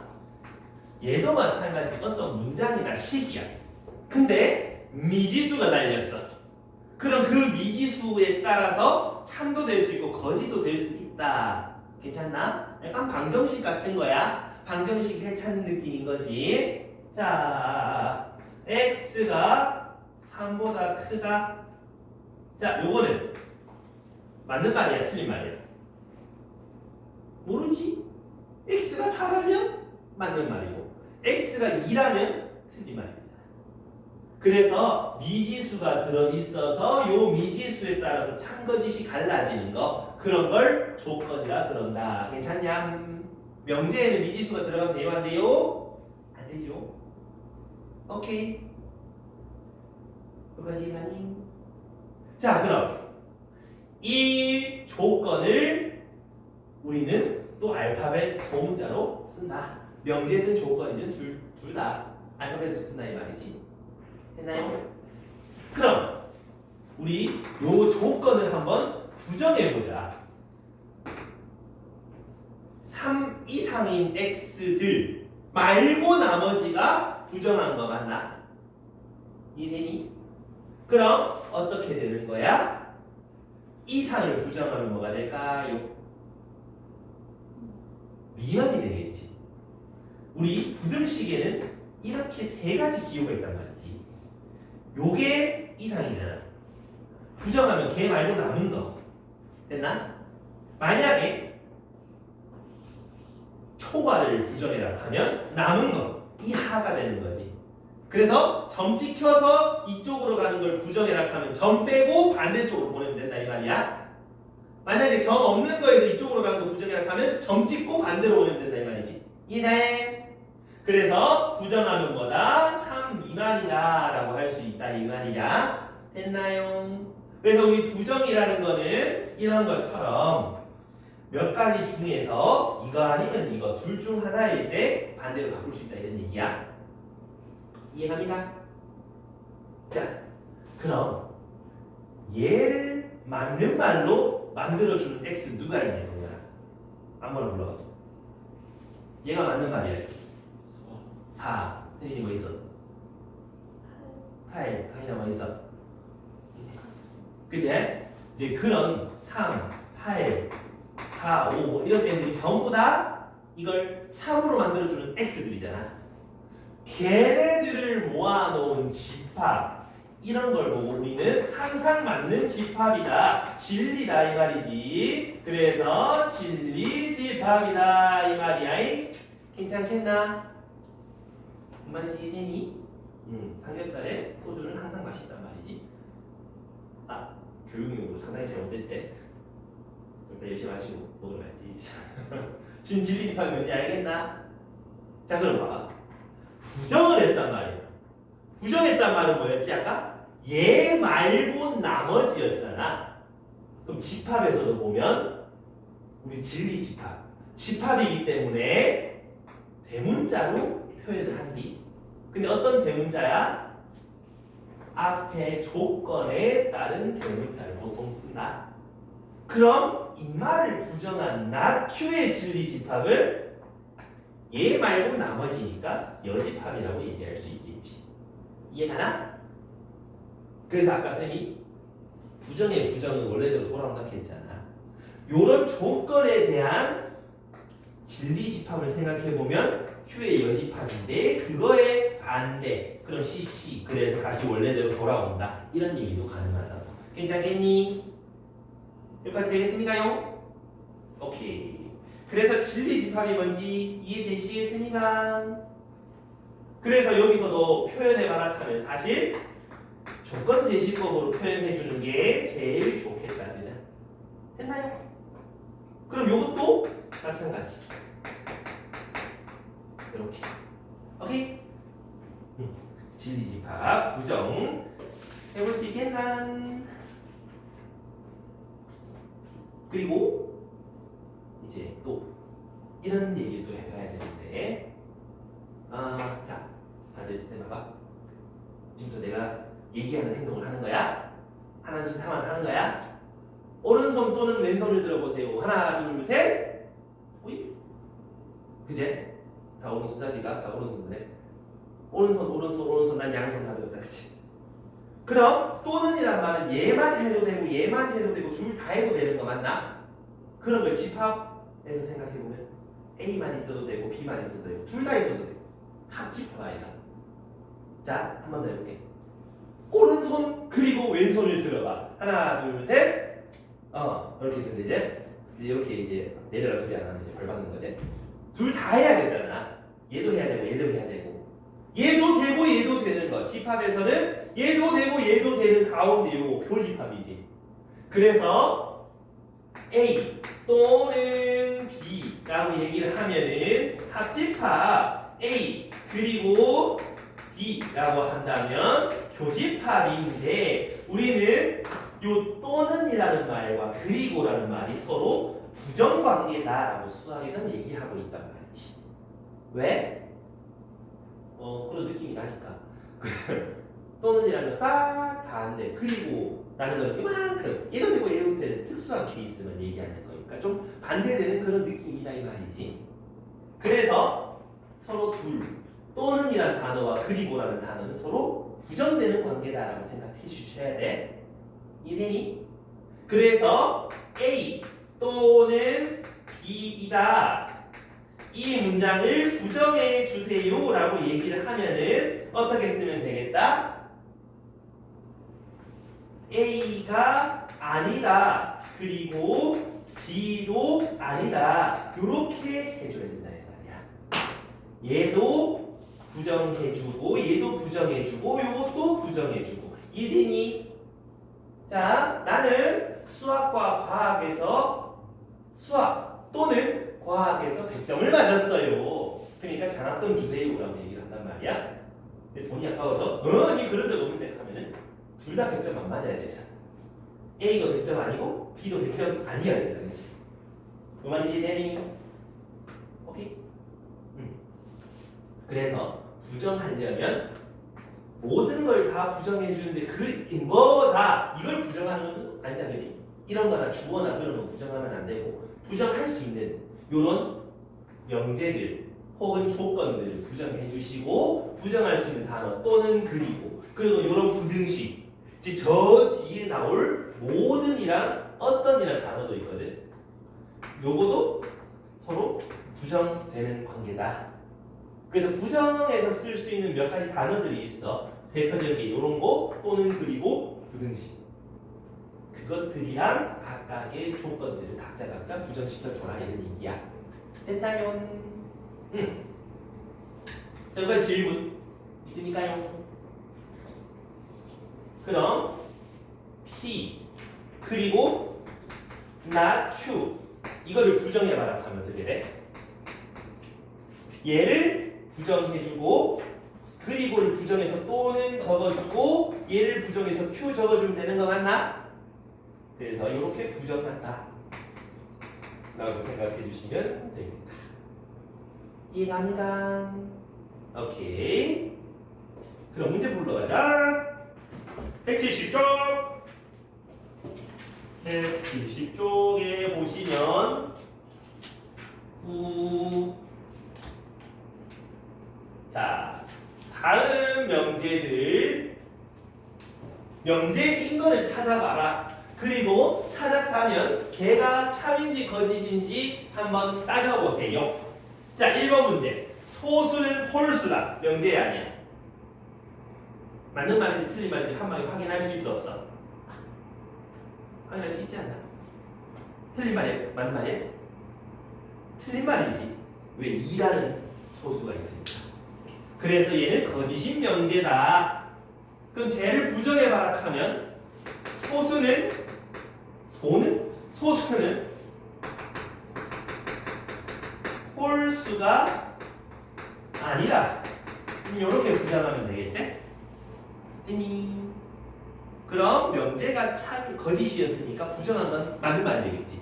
얘도 마찬가지 어떤 문장이나 식이야. 근데 미지수가 달렸어. 그럼 그 미지수에 따라서 참도 될 수 있고 거짓도 될 수 있다. 괜찮나? 약간 방정식 같은 거야. 방정식 해찬 느낌인 거지. 자, x가 3보다 크다. 자, 요거는 맞는 말이야, 틀린 말이야? 모르지? x가 4라면 맞는 말이고 x가 2라면 틀린 말이잖아. 그래서 미지수가 들어있어서 요 미지수에 따라서 참거짓이 갈라지는 거, 그런 걸 조건이라 그런다. 괜찮냐? 명제에는 미지수가 들어가면 돼요, 안 돼요? 안 되죠. 오케이. 여기까지 가니? 자, 그럼 이 조건을 우리는 또 알파벳 소문자로 쓴다. 명제든 조건이든 둘 다 알파벳을 쓴다 이 말이지. 됐나요? 그럼 우리 요 조건을 한번 부정해 보자. 3 이상인 x들 말고 나머지가 부정한 거 맞나? 이해되니? 그럼 어떻게 되는 거야? 이상을 부정하면 뭐가 될까요? 미만이 되겠지. 우리 부등식에는 이렇게 세 가지 기호가 있단 말이지. 요게 이상이잖아. 부정하면 걔 말고 남은 거. 됐나? 만약에 초과를 부정해라 하면 남은 거 이하가 되는 거지. 그래서 점 찍혀서 이쪽으로 가는 걸 부정해라 하면 점 빼고 반대쪽으로 보내면 된다 이 말이야. 만약에 점 없는 거에서 이쪽으로 가는 거 부정해라 하면 점 찍고 반대로 보내면 된다 이 말이지. 이해? 그래서 부정하면 뭐다? 3 미만이다 라고 할 수 있다 이 말이야. 됐나요? 그래서 우리 부정이라는 거는 이런 것처럼 몇 가지 중에서 이거 아니면 이거 둘 중 하나일 때 반대로 바꿀 수 있다 이런 얘기야. 이해갑니까? 자, 그럼 얘를 맞는 말로 만들어주는 x 누가 있냐 동현아? 아무거나 불러봐. 얘가 맞는 말이야. 4. 태린이 뭐 있어? 8. 강인아 뭐 있어? 그치? 이제 그런 3, 8, 4, 5 뭐 이런 애들이 전부 다 이걸 참으로 만들어주는 x들이잖아. 걔네들을 모아놓은 집합, 이런 걸 보고 우리는 항상 맞는 집합이다, 진리다 이 말이지. 그래서 진리 집합이다 이 말이야. 괜찮겠나? 뭔 말인지 이해되니? 삼겹살에 소주는 항상 맛있단 말이지. 아, 교육용으로 상당히 잘못됐지. 좀 더 열심히 마시고 먹어야지. 진리 집합이 뭔지 알겠나? 자, 그럼 봐봐. 부정을 했단 말이야. 부정했단 말은 뭐였지 아까? 얘 말고 나머지였잖아. 그럼 집합에서도 보면 우리 진리 집합, 집합이기 때문에 대문자로 표현을 한디. 근데 어떤 대문자야? 앞에 조건에 따른 대문자를 보통 쓴다. 그럼 이 말을 부정한 not Q의 진리 집합은 얘 말고 나머지니까 여집합이라고 얘기할 수 있겠지. 이해가나? 그래서 아까 쌤이 부정의 부정은 원래대로 돌아온다 했잖아. 요런 조건에 대한 진리 집합을 생각해보면 Q의 여집합인데 그거에 반대, 그럼 CC, 그래서 다시 원래대로 돌아온다 이런 얘기도 가능하다고. 괜찮겠니? 여기까지 되겠습니까요? 오케이. 그래서 진리 집합이 뭔지 이해되시겠습니까? 그래서 여기서도 표현해 말하자면 사실 조건 제시법으로 표현해 주는 게 제일 좋겠다. 그죠? 됐나요? 그럼 요것도 마찬가지. 이렇게. 오케이? 진리집합 부정 해볼 수 있겠나? 그리고 이제 또 이런 얘기도 해봐야 되는데, 자, 다들 생각해봐. 지금부터 내가 얘기하는 행동을 하는 거야. 하나, 둘, 셋 하면 하는 거야. 오른손 또는 왼손을 들어보세요. 하나, 둘, 셋. 오이. 그제? 다 오른손 잡기가 다 오른손이네. 오른손. 난 양손 다 들었다, 그치? 그럼 또는이란 말은 얘만 해도 되고 얘만 해도 되고 둘 다 해도 되는 거 맞나? 그런 걸 집합에서 생각해보면 A만 있어도 되고 B만 있어도 되고 둘 다 있어도 되고 합집합 아이가. 자, 한 번 더 해볼게. 오른손 그리고 왼손을 들어봐. 하나, 둘, 셋. 이렇게 했는데 이제 이렇게 이제 내려라 소리 안 하면 이제 벌 받는 거지. 둘 다 해야 되잖아. 얘도 해야 되고 얘도 해야 되고 얘도 되고 얘도 되는 거. 집합에서는 얘도 되고 얘도 되는 가운데 요거 교집합이지. 그래서 A 또는 B라고 얘기를 하면은 합집합 A 그리고 B라고 한다면 교집합인데, 우리는 요 또는이라는 말과 그리고라는 말이 서로 부정관계다라고 수학에서는 얘기하고 있단 말이지. 왜? 그런 느낌이 나니까. 또는이라는 건 싹 다 안 돼. 그리고라는 건 이만큼 얘도 되고 얘도 되는 특수한 케이스만 얘기하는 거니까 좀 반대되는 그런 느낌이다 이 말이지. 그래서 서로 둘 또는이라는 단어와 그리고라는 단어는 서로 부정되는 관계다라고 생각해 주셔야 돼. 이해되니? 그래서 A 또는 B이다. 이 문장을 부정해 주세요라고 얘기를 하면은 어떻게 쓰면 되겠다? A가 아니다. 그리고 B도 아니다. 이렇게 해줘야 된다 이 말이야. 얘도 부정해주고 얘도 부정해주고 요것도 부정해주고. 이해되니? 자, 나는 수학과 과학에서 수학 또는 과학에서 100점을 맞았어요. 그러니까 장학금 주세요라고 얘기를 한단 말이야. 근데 돈이 아까워서 니 그런 적 없는데 하면은 둘 다 100점 안 맞아야 되잖아. A가 100점 아니고 B도 100점 아니어야 된다. 그치? 그 말이지, 대니? 오케이? 그래서 부정하려면 모든 걸 다 부정해 주는데 뭐다 이걸 부정하는 건 아니다, 그지? 이런 거나 주어나 그런 거 부정하면 안 되고, 부정할 수 있는 요런 명제들 혹은 조건들을 부정해 주시고, 부정할 수 있는 단어 또는 그리고 요런 부등식, 즉 저 뒤에 나올 모든이랑 어떤이라는 단어도 있거든. 요거도 서로 부정되는 관계다. 그래서 부정해서 쓸 수 있는 몇 가지 단어들이 있어. 대표적인 요런 거 또는 그리고 부등식. 그것들이랑 각각의 조건들을 각자 부정시켜줘라 이런 얘기야. 됐다요? 자, 이번 질문 있으니까요. 그럼 P 그리고 not Q 이거를 부정해봐라 하면 어떻게 돼? 얘를 부정해주고 그리고를 부정해서 또는 적어주고 얘를 부정해서 Q 적어주면 되는 거 맞나? 그래서 이렇게 부정한다 라고 생각해 주시면 됩니다. 이해갑니다. 오케이. 그럼 문제 보러 가자. 170쪽 170쪽에 보시면 자, 다른 명제인 거를 찾아봐라. 그리고 찾았다면 걔가 참인지 거짓인지 한번 따져보세요. 자, 1번 문제. 소수는 홀수다. 명제 아니야. 맞는 말인지 틀린 말인지 한 방에 확인할 수 있어 없어? 확인할 수 있지 않나? 틀린 말이야? 맞는 말이야? 틀린 말이지. 왜 2라는 소수가 있으니까. 그래서 얘는 거짓인 명제다. 그럼 쟤를 부정해봐라 하면 소수는 홀수가 아니다. 이렇게 부정하면 되겠지? 됐니? 그럼 명제가 거짓이었으니까 부정한 건 맞는 말이 되겠지.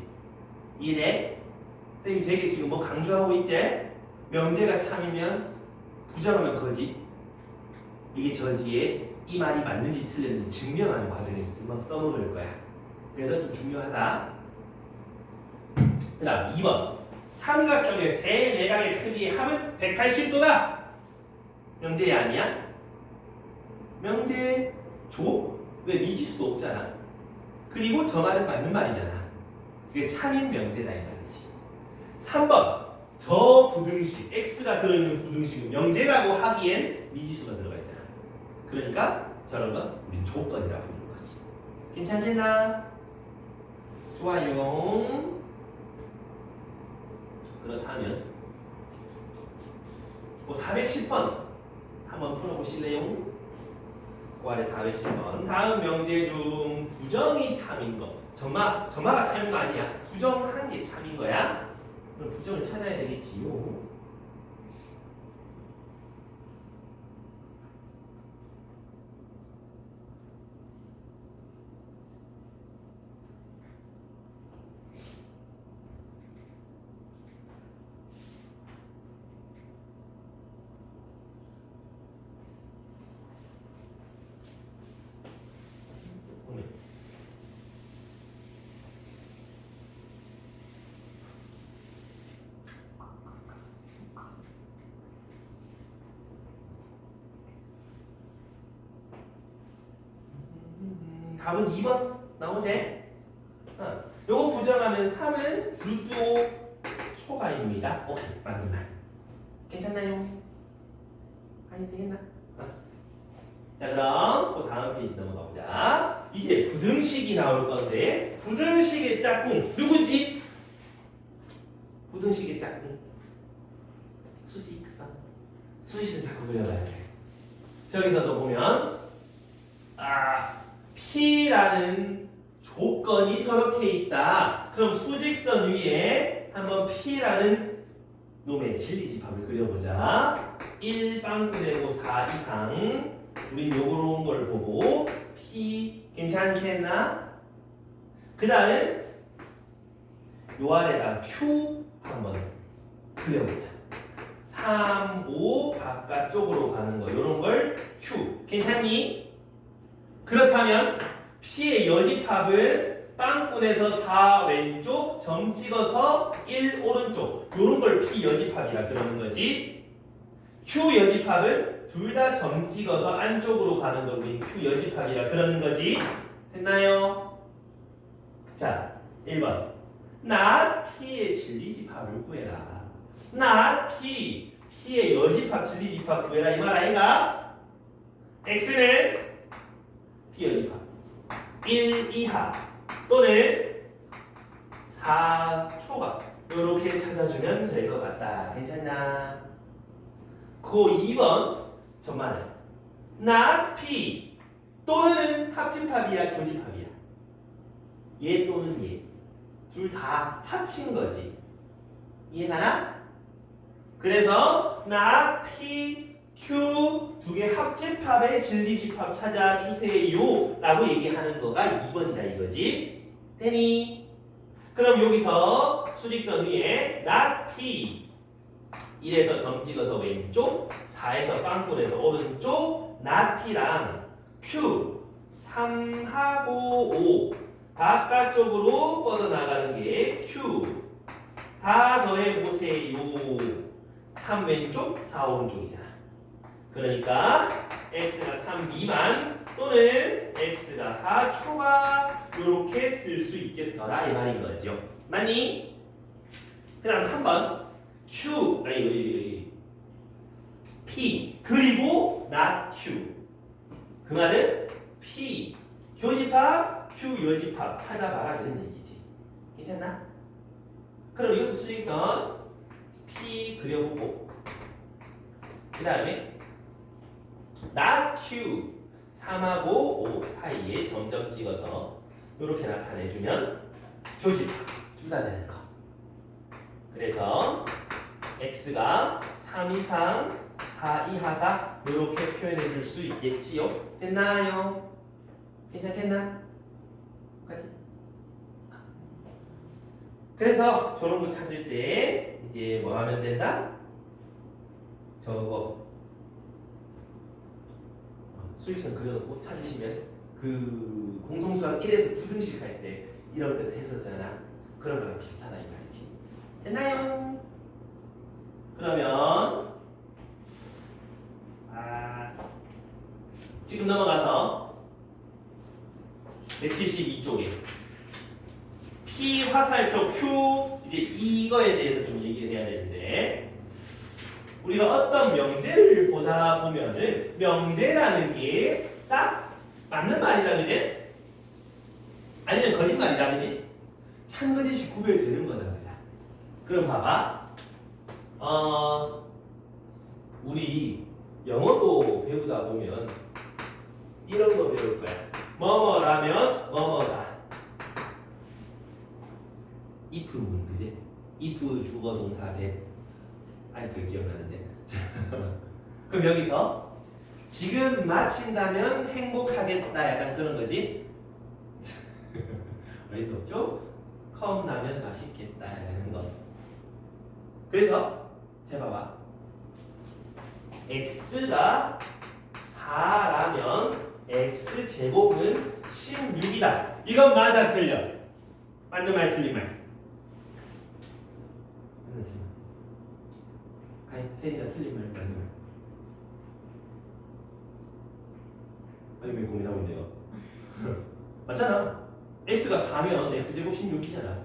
이해돼? 선생님이 되게 지금 뭐 강조하고 있지? 명제가 참이면 부정하면 거짓. 이게 저 뒤에 이 말이 맞는지 틀렸는지 증명하는 과정에 써먹을 거야. 그래서 좀 중요하다. 그 다음 2번. 삼각형의 세 내각의 크기의 합은 180도다. 명제야 아니야? 명제죠? 왜 미지수도 없잖아. 그리고 저 말은 맞는 말이잖아. 그게 참인 명제다 이 말이지. 3번. 저 부등식, x가 들어있는 부등식은 명제라고 하기엔 미지수가 들어가 있잖아. 그러니까 저런 건 우린 조건이라고 부르는 거지. 괜찮겠나? 좋아요. 그렇다면 410번 한번 풀어보실래요? 그 아래 410번. 다음 명제 중 부정이 참인 거. 점마가 참인 거 아니야. 부정한 게 참인 거야. 그럼 부정을 찾아야 되겠지요. 답은 2번 나오지? 요거 부정하면 3은 루트 5 초과입니다. 오케이, 맞는 말. 괜찮나요? 아니 되겠나? 자 그럼 그 다음 페이지 넘어가 보자. 이제 부등식이 나올 건데 부등식의 짝꿍 누구지? 부등식의 짝꿍 수직선. 수직선 자꾸 그려봐야 돼. 저기서도 보면 P라는 조건이 저렇게 있다. 그럼 수직선 위에 한번 P라는 놈의 진리집합을 그려보자. 1빵꾸되고 4 이상. 우린 요런 걸 보고 P 괜찮겠나? 그 다음에 요 아래다 Q 한번 그려보자. 3, 5 바깥쪽으로 가는 거 요런 걸 Q 괜찮니? 그렇다면 P의 여집합은 빵꾼에서 4 왼쪽 점 찍어서 1 오른쪽 요런 걸 P 여집합이라 그러는 거지. Q 여집합은 둘 다 점 찍어서 안쪽으로 가는 걸 우리 Q 여집합이라 그러는 거지. 됐나요? 자 1번 나 P의 진리집합을 구해라. 나 P의 여집합 진리집합 구해라 이 말 아닌가? X는 P 여집합 1 이하 또는 4 초각 이렇게 찾아주면 될 것 같다. 괜찮나? 그 2번 정말은 나 P 또는 합집합이야 교집합이야? 얘 또는 얘 둘 다 합친 거지. 이해가나? 그래서 나 P Q 두 개 합집합의 진리집합 찾아주세요 라고 얘기하는 거가 2번이다 이거지. 되니? 그럼 여기서 수직선 위에 not P 1에서 점 찍어서 왼쪽 4에서 빵꾸에서 오른쪽 not P랑 Q 3하고 5 바깥쪽으로 뻗어나가는 게 Q 다 더해보세요. 3 왼쪽 4 오른쪽이잖아. 그러니까 x가 3 미만 또는 x가 4 초과 이렇게 쓸 수 있겠더라 이 말인 거죠. 맞니? 그 다음 3번 Q P 그리고 not Q 그 말은 P 교집합 Q 여집합 찾아봐라 이런 얘기지. 괜찮나? 그럼 이것도 수직선 P 그려보고 그 다음에 not Q 3하고 5 사이에 점점 찍어서 이렇게 나타내주면 교집합 둘 다 되는 거. 그래서 x가 3 이상 4 이하다 이렇게 표현해 줄 수 있겠지요. 됐나요? 괜찮겠나? 까지? 그래서 저런 거 찾을 때 이제 뭐 하면 된다? 저거 수익선 그려놓고 찾으시면 그 공동수학 1에서 9등식 할 때 이런 것을 했었잖아. 그런 거랑 비슷하다 이 말이지. 됐나요? 그러면 지금 넘어가서 172쪽에 P 화살표 Q 이제 이거에 대해서 좀 얘기를 해야 되는데 우리가 어떤 명제를 보다 보면은 명제라는 게 딱 맞는 말이라 그지? 아니면 거짓말이라 그지? 참거짓이 구별되는 거다 그자. 그럼 봐봐. 우리 영어도 배우다 보면 이런 거 배울 거야. 뭐뭐라면 뭐뭐다. if문 그지? if 주어 동사 대. 아니 그 기억나는데. 그럼 여기서 지금 마친다면 행복하겠다 약간 그런 거지. 어이도 없죠? 컵 라면 맛있겠다 이런 거. 그래서 자 봐봐. x가 4라면 x 제곱은 16이다. 이건 맞아 틀려? 맞는 말 틀린 말? 세인이가 틀린 말 맞는 말? 아니 왜 고민하고 있네요. 맞잖아. x가 4면 x제곱 16이잖아.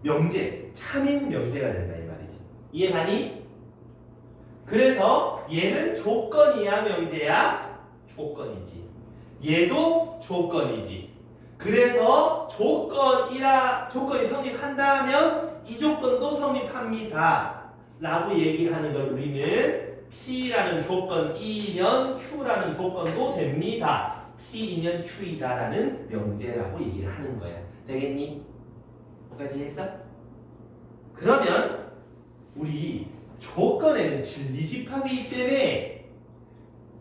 명제, 참인 명제가 된다 이 말이지. 이해가니? 그래서 얘는 조건이야 명제야? 조건이지. 얘도 조건이지. 그래서 조건이 성립한다면 이 조건도 성립합니다 라고 얘기하는 걸 우리는 P라는 조건이면 Q라는 조건도 됩니다. P이면 Q이다 라는 명제라고 얘기를 하는 거야. 되겠니? 여기까지 했어? 그러면 우리 조건에는 진리집합이 있기 때문에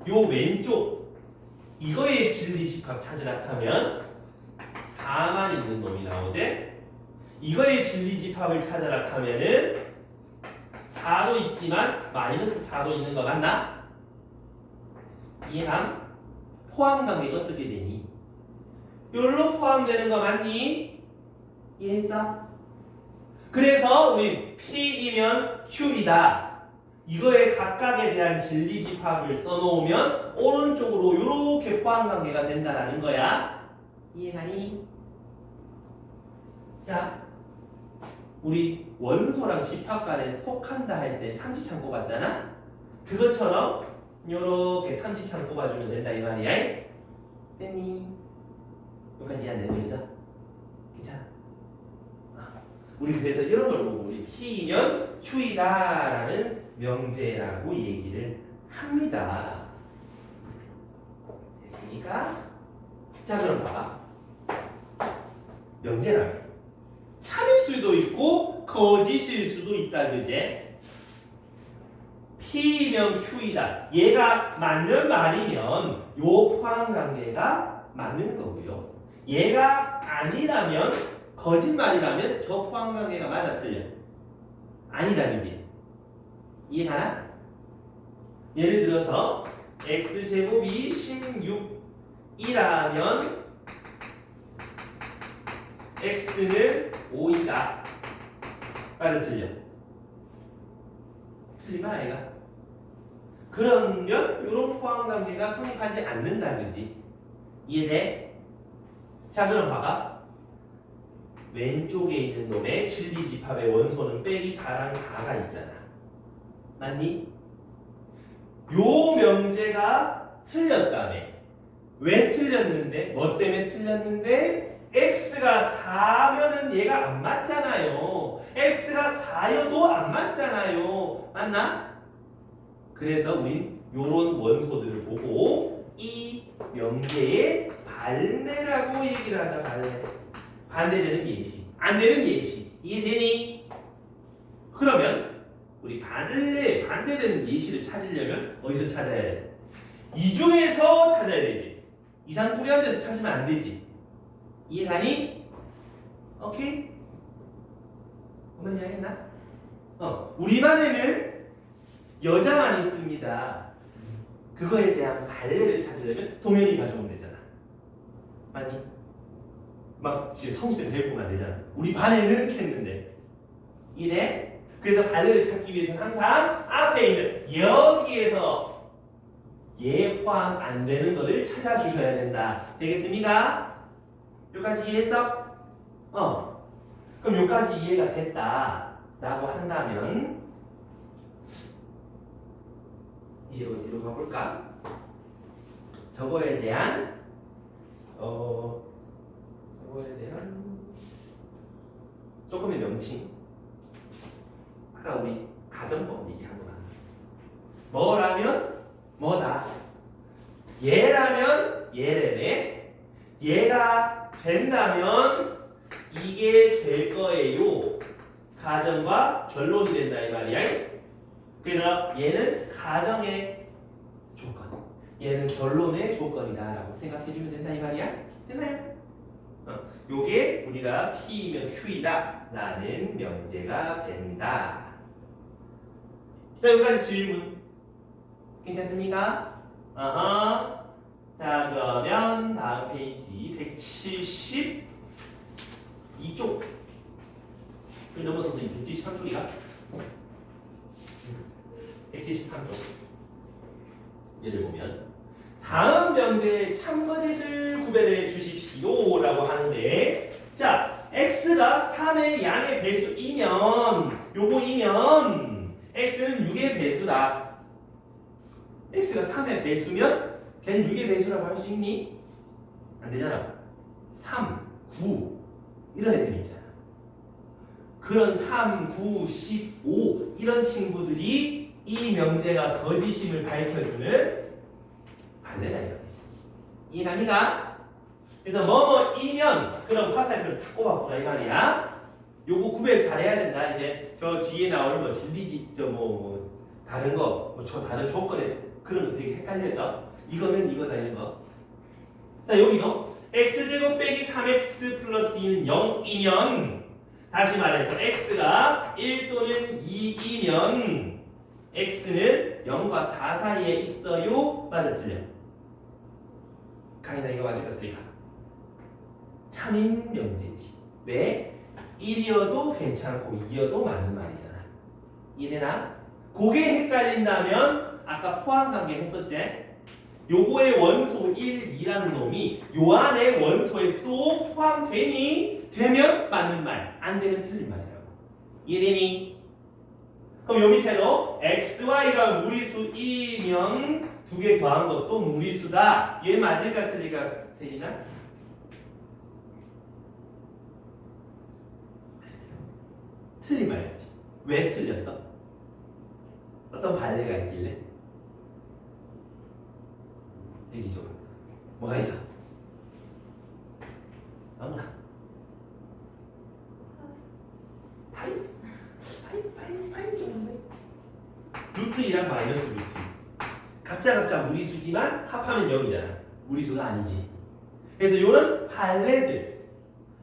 요 왼쪽 이거의 진리집합 찾으라 하면 4만 있는 놈이 나오지? 이거의 진리집합을 찾아라 하면은 4도 있지만 마이너스 4도 있는 거 맞나? 이해함? 포함관계가 어떻게 되니? 요로 포함되는 거 맞니? 이해했어? 그래서 우리 P이면 Q이다. 이거의 각각에 대한 진리집합을 써놓으면 오른쪽으로 요렇게 포함관계가 된다라는 거야. 이해하니? 자, 우리 원소랑 집합 간에 속한다 할 때 삼지창 꼽았잖아? 그것처럼 요렇게 삼지창 꼽아주면 된다 이 말이야. 됐니? 여기까지 안 되고 있어? 괜찮아? 우리 그래서 이런 걸 보고 우리 P이면 Q이다라는 명제라고 얘기를 합니다. 됐습니까? 자 그럼 봐봐. 명제라면 참일 수도 있고 거짓일 수도 있다 그제? P면 Q이다. 얘가 맞는 말이면 요 포함관계가 맞는 거고요. 얘가 아니라면 거짓말이라면 저 포함관계가 맞아 틀려? 아니다 그지? 이해가나? 예를 들어서 x제곱이 16이라면 x는 5이다. 맞아 틀려? 틀리면 아이가? 그러면 이런 포함관계가 성립하지 않는다 그지? 이해돼? 자 그럼 봐봐. 왼쪽에 있는 놈의 진리집합의 원소는 빼기 4랑 4가 있잖아. 맞니? 요 명제가 틀렸다며. 왜 틀렸는데? 뭐 때문에 틀렸는데? x가 4면은 얘가 안 맞잖아요. x가 4여도 안 맞잖아요. 맞나? 그래서 우린 요런 원소들을 보고 이 명제의 발매라고 얘기를 한다. 발매. 반대되는 예시. 안 되는 예시. 이해되니? 그러면 우리 반대되는 예시를 찾으려면 어디서 찾아야 돼? 이 중에서 찾아야 되지. 이상꾸리한 데서 찾으면 안 되지. 이해가니? 오케이? 뭔 이야기했나? 우리 반에는 여자만 있습니다. 그거에 대한 발레를 찾으려면 동현이 가져오면 되잖아. 맞니? 막 지금 성수생 데리고는 안 되잖아. 우리 반에는 했는데 이래? 그래서 발레를 찾기 위해서는 항상 앞에 있는 여기에서 얘 포함 안 되는 거를 찾아주셔야 된다. 되겠습니까? 여기까지 이해했어? 그럼 여기까지 이해가 됐다 라고 한다면 이제 어디로 가볼까? 저거에 대한 조금의 명칭. 아까 우리 가정법 얘기한 거야. 뭐라면 뭐다. 얘라면 얘래네. 얘가 된다면 이게 될 거예요. 가정과 결론이 된다 이 말이야. 그래서 얘는 가정의 조건, 얘는 결론의 조건이다라고 생각해주면 된다 이 말이야. 됐나요? 요게 우리가 P이면 Q이다라는 명제가 된다. 자, 여기까지 질문 괜찮습니까? 자, 그러면 다음 페이지 172쪽 넘어서서 173쪽이야. 173쪽 예를 보면 다음 명제의 참거짓을 구별해 주십시오 라고 하는데, 자, x가 3의 양의 배수이면 요거이면 x는 6의 배수다. x가 3의 배수면 걔는 6의 배수라고 할 수 있니? 안 되잖아. 3, 9 이런 애들이 있잖아. 그런 3, 9, 15 이런 친구들이 이 명제가 거짓임을 밝혀주는 발레가 이거지. 이해갑니까? 그래서 뭐뭐이면 그런 화살표를 탁 꼽아보자 이 말이야. 요거 구별 잘해야 된다. 이제 저 뒤에 나올 뭐 진리지 다른 거 저 다른 조건에 그런 거 되게 헷갈려져. 이거는 이거다 이런 거. 자, 여기도 x제곱 빼기 3x 플러스 2는 0이면, 다시 말해서 x가 1 또는 2이면 x는 0과 4 사이에 있어요. 맞아 틀려? 가인아 이거 맞을까 틀릴까? 참인 명제지. 왜? 1이어도 괜찮고 2이어도 맞는 말이잖아. 이해되나? 그게 헷갈린다면 아까 포함관계 했었지? 요거의 원소 1, 2라는 놈이 요 안에 원소에 쏙 포함되니? 되면 맞는 말, 안 되면 틀린 말이라고. 이해되니? 그럼 요 밑에도 x, y가 무리수이면 두 개 더한 것도 무리수다. 얘 맞을까 틀릴까 세리나? 틀린 말이지. 왜 틀렸어? 어떤 발레가 있길래? 얘기 좀. 뭐가 있어? 아무나. 파이 정도인데. 루트 2랑 마이너스 루트. 각자 무리수지만 합하면 0이잖아. 무리수가 아니지. 그래서 이런 발레들,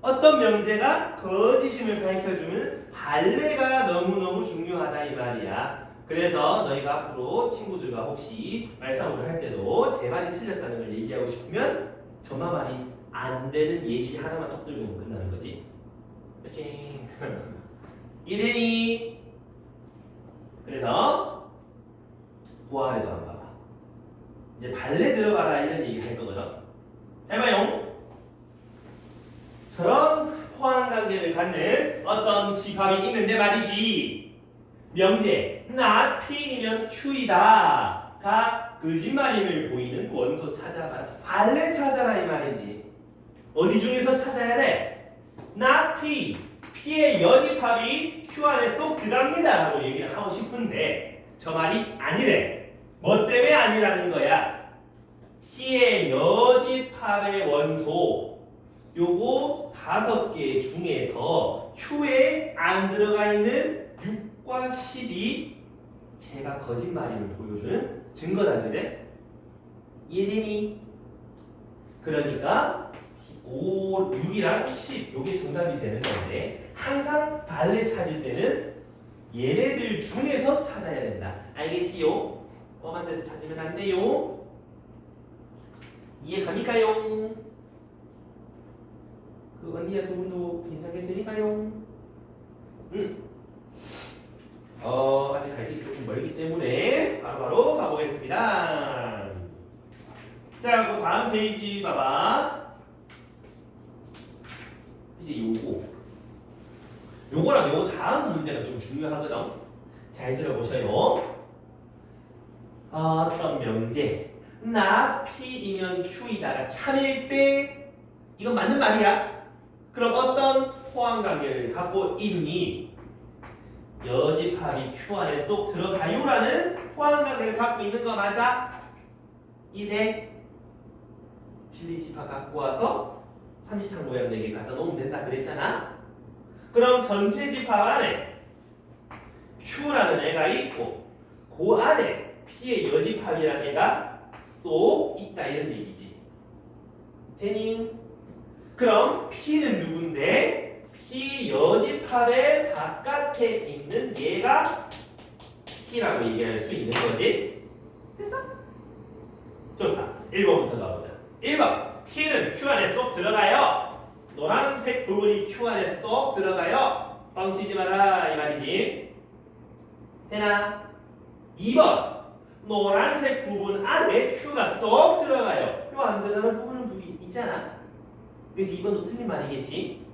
어떤 명제가 거짓임을 밝혀주는 발레가 너무너무 중요하다 이 말이야. 그래서 너희가 앞으로 친구들과 혹시 말싸움을 할 때도 제 말이 틀렸다는 걸 얘기하고 싶으면 저만 말이 안 되는 예시 하나만 톡 들고 끝나는 거지. 이렇게 이래니. 그래서 보아래도 한번 봐봐. 이제 발레 들어봐라 이런 얘기를 할 거거든. 잘 봐요. 저런 포함관계를 갖는 어떤 집합이 있는데 말이지. 명제 not P이면 Q이다 가 거짓말임을 보이는 원소 찾아봐라. 발레 찾아라 이 말이지. 어디 중에서 찾아야 돼? not P. P의 여집합이 Q 안에 쏙 들어갑니다 라고 얘기를 하고 싶은데 저 말이 아니래. 뭐 때문에 아니라는 거야? P의 여집합의 원소 요거 5개 중에서 Q에 안 들어가 있는 6과 10이 제가 거짓말임을 보여주는 증거다, 그제? 이해되니? 그러니까 5, 6이랑 10 요게 정답이 되는 건데 항상 발레 찾을 때는 얘네들 중에서 찾아야 된다. 알겠지요? 뻔한 데서 찾으면 안 돼요. 이해 갑니까요? 그 언니야 두 분도 괜찮겠습니까요? 아직 갈 길이 조금 멀기 때문에 바로바로 가보겠습니다. 자, 그 다음 페이지 봐봐. 이제 요거랑 요거 다음 문제가 좀 중요하거든. 잘 들어보셔요. 어떤 명제 나 P이면 Q이다가 참일 때 이건 맞는 말이야. 그럼 어떤 호환관계를 갖고 있니? 여집합이 Q 안에 쏙 들어가요라는 호환관계를 갖고 있는 거 맞아? 이래 진리집합 갖고 와서 삼지창 모양 4개 갖다 놓으면 된다 그랬잖아. 그럼 전체 집합 안에 Q라는 애가 있고 그 안에 P의 여집합이라는 애가 쏙 있다 이런 얘기지. 되니? 그럼 P는 누군데? P 여집합의 바깥에 있는 얘가 P라고 얘기할 수 있는 거지. 됐어? 좋다. 1번부터 가보자. 1번 P는 Q 안에 쏙 들어가요. 노란색 부분이 Q 안에 쏙 들어가요. 뻥치지 마라 이 말이지. 되나? 2번 노란색 부분 안에 Q가 쏙 들어가요. 요 안 들어가는 부분은 있잖아. 그래서 2번도 틀린 말이겠지.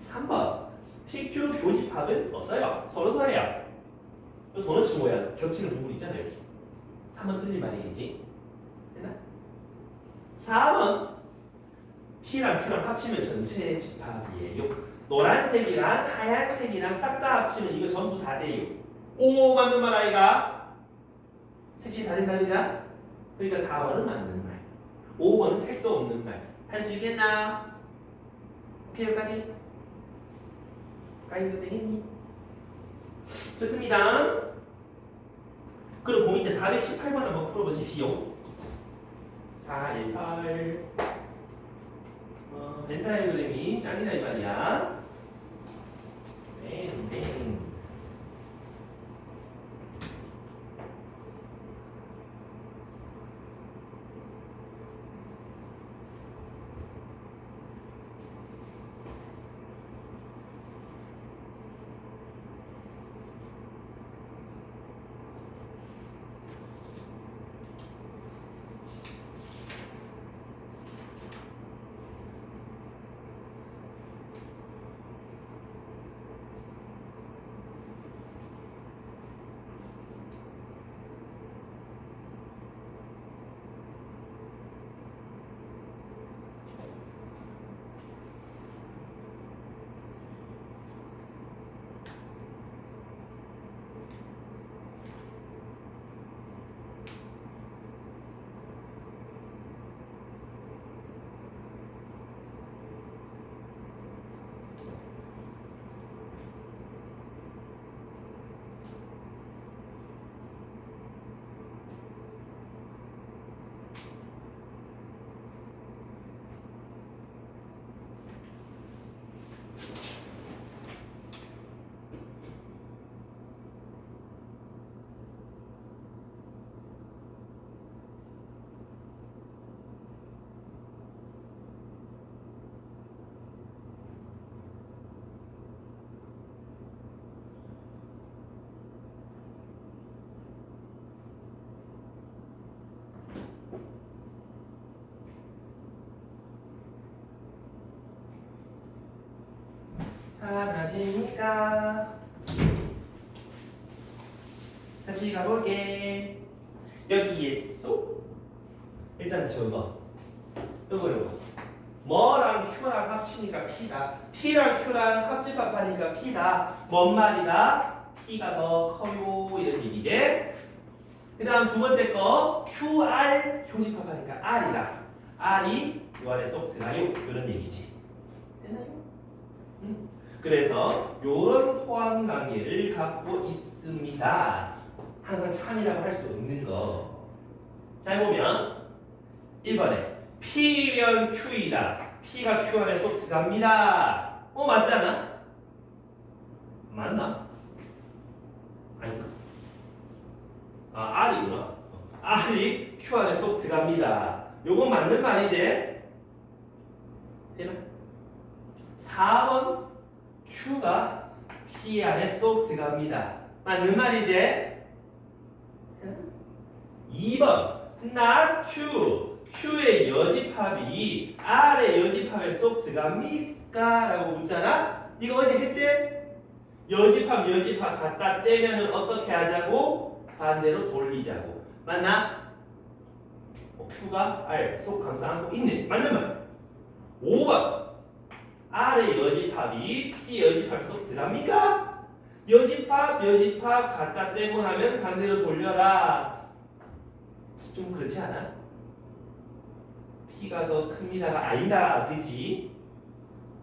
3번 PQ 교집합은 없어요. 서로서예요. 요 도너츠 모양 겹치는 부분 있잖아요. 여기. 3번 틀린 말이겠지. 되나? 4번 P랑 Q랑 합치면 전체 집합이에요. 노란색이랑 하얀색이랑 싹 다 합치면 이거 전부 다 돼요. 오 맞는 말 아이가? 색칠이 다 된다 그자? 그러니까 4번은 맞는 말. 5번은 택도 없는 말. 할 수 있겠나? 오케이까지? 까이도 되겠니? 좋습니다. 그럼 그 밑에 418번 한번 풀어보십시오. 418 벤다이어그램이 짱이다 이 말이야. 네. 낮으니까 다시 가볼게. 여기에 쏙 일단 저거 요거 뭐랑 Q랑 합치니까 P다. P랑 Q랑 합집합하니까 P다. 뭔 말이다? P가 더 커요 이런 얘기지. 그 다음 두 번째 거 QR 교집합하니까 R이다. R이 요 안에 쏙 들어가요. 이런 얘기지. 됐나요? 그래서 요런 호환 관계를 갖고 있습니다. 항상 참이라고 할 수 없는 거. 자, 보면 1번에 P면 Q이다. P가 Q 안에 쏙 들어갑니다. 맞잖아? 맞나? 아닌가? R이구나. R이 Q 안에 쏙 들어갑니다. 요건 맞는 말이지? 되나? 4번 Q가 P 안에 쏙 들어갑니다. 맞는 말이지? 2번 not Q Q의 여집합이 R의 여집합에 쏙 들어갑니까? 라고 묻잖아? 이거 어제 했지? 여집합 갖다 떼면은 어떻게 하자고? 반대로 돌리자고. 맞나? Q가 R 속 감싸 안고 있네. 맞는 말. 5번 R의 여집합이 P 여집합에 쏙 들어갑니까? 여집합 갖다 떼고 나면 반대로 돌려라. 좀 그렇지 않아? P가 더 큽니다가 아니다. 그지?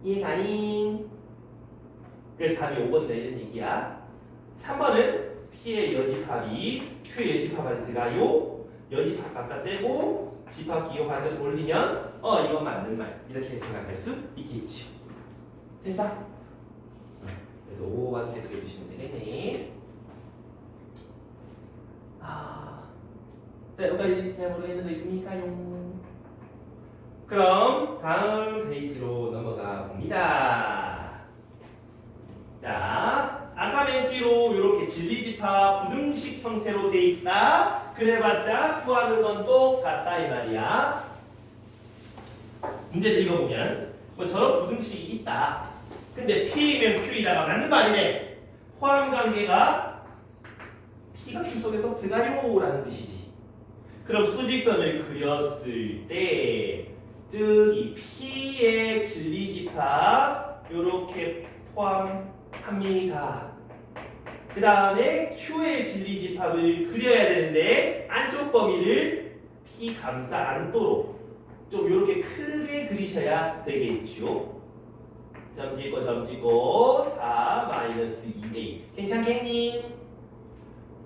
이해가니? 그래서 답이 5번이다 이런 얘기야. 3번은 P의 여집합이 Q의 여집합 안에 들어가요. 여집합 갖다 떼고 집합 기호 반대로 돌리면 이건 맞는 말 이렇게 생각할 수 있겠지요. 됐어? 그래서 5번째 그려주시면 되겠네. 자, 여기까지 잘 모르겠는 거 있습니까요? 그럼 다음 페이지로 넘어가 봅니다. 자, 아까 맨 뒤로 이렇게 진리집합 부등식 형태로 돼 있다. 그래봤자 구하는 건 똑같다 이 말이야. 문제를 읽어보면 저런 부등식이 있다. 근데 P면 Q이다가 맞는 말이네. 호환관계가 P가 Q 속에서 들어가요 라는 뜻이지. 그럼 수직선을 그렸을 때 즉 이 P의 진리집합 요렇게 포함합니다. 그 다음에 Q의 진리집합을 그려야 되는데 안쪽 범위를 P 감싸 안도록 좀 이렇게 크게 그리셔야 되겠죠. 점 찍고 4 2a 괜찮겠니?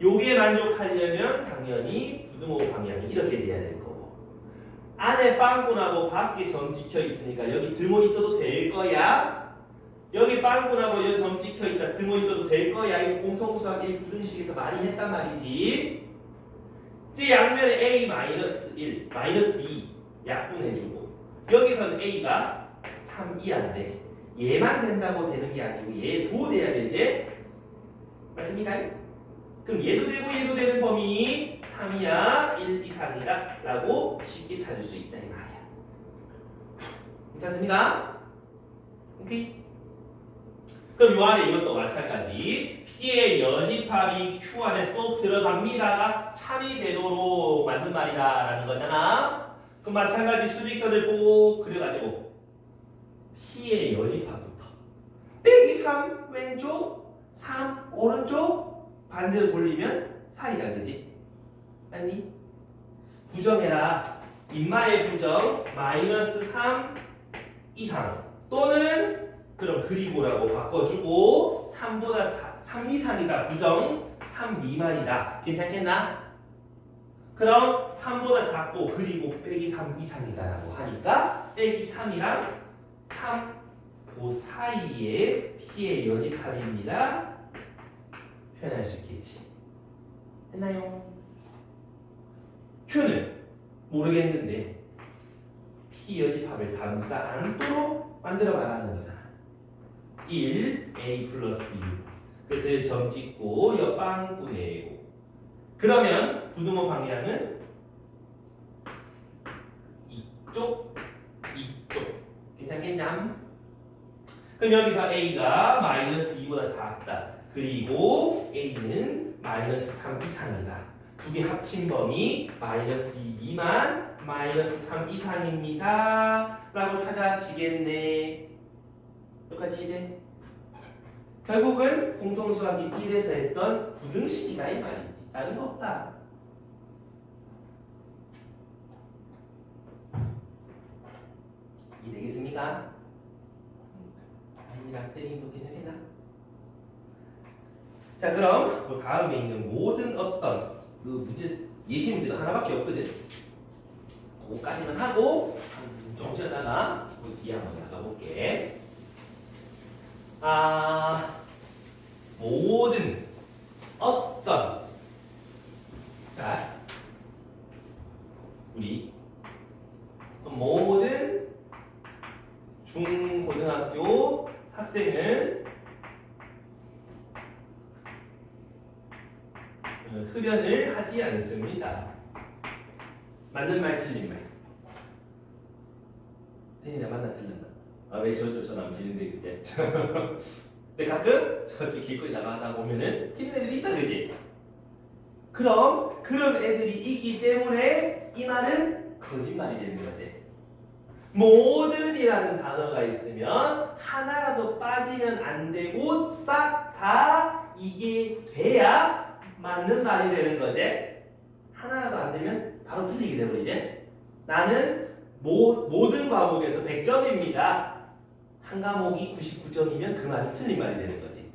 요게 만족하려면 당연히 부등호 방향이 이렇게 돼야 될 거고 안에 빵꾸나고 밖에 점 찍혀 있으니까 여기 등호 있어도 될 거야. 여기 빵꾸나고 여기 점 찍혀 있다 등호 있어도 될 거야. 이거 공통수학 1 부등식에서 많이 했단 말이지. 제 양면에 a-1, -2 약분해주고 여기서는 a가 3, 2인데 얘만 된다고 되는 게 아니고 얘도 돼야 되지? 맞습니까? 그럼 얘도 되고 얘도 되는 범위 3이야 1, 2, 3이다 라고 쉽게 찾을 수 있다 이 말이야. 괜찮습니까? 오케이? 그럼 요 안에 이것도 마찬가지 P의 여집합이 Q 안에 쏙 들어갑니다가 참이 되도록 만든 말이다 라는 거잖아. 그럼 마찬가지 수직선을 꼭 그려가지고 P의 여집합부터 빼기 3 왼쪽 3 오른쪽 반대로 돌리면 4이다 그지? 아니? 부정해라. 인마의 부정 -3 이상 또는 그럼 그리고라고 바꿔주고 3보다 3 이상이다 부정 3 미만이다 괜찮겠나? 그럼 3보다 작고 그리고 빼기 3 이상이다 라고 하니까 빼기 3이랑 3, 그 사이에 P의 여집합입니다 표현할 수 있겠지. 했나요? Q는 모르겠는데 P 여집합을 감싸 안도록 만들어 가라는 거잖아. 1, A 플러스 6 그래서 점 찍고 옆방구 내고 그러면 부등호 방향은 이쪽 괜찮겠냐? 그럼 여기서 A가 -2보다 작다. 그리고 A는 -3 이상이다. 두 개 합친 범위 -2 미만 -3 이상입니다. 라고 찾아지겠네. 여기까지 이해? 결국은 공통수학이 1에서 했던 부등식이다 이 말이지. 다른 거 없다. 여기가 i랑 세린도 괜찮겠나? 자 그럼 그 다음에 있는 모든 어떤 그 문제 예시 문제도 하나밖에 없거든. 그거까지만 하고 좀 쉬었다가 그 뒤에 한번 나가볼게. 모든 어떤 자 우리 모든 중고등학교 학생은 흡연을 하지 않습니다. 맞는 말 틀린 말. 세인이랑 만나 틀렸나? 왜 저는 비는데 그제? 근데 가끔 저쪽 길거리 나가다 보면은 피는 애들이 있다 그지? 그럼 그런 애들이 있기 때문에 이 말은 거짓말이 되는 거지. 모든이라는 단어가 있으면 하나라도 빠지면 안 되고 싹 다 이게 돼야 맞는 말이 되는 거지. 하나라도 안 되면 바로 틀리게 되버리지. 나는 모든 과목에서 100점입니다. 한 과목이 99점이면 그 말이 틀린 말이 되는 거지.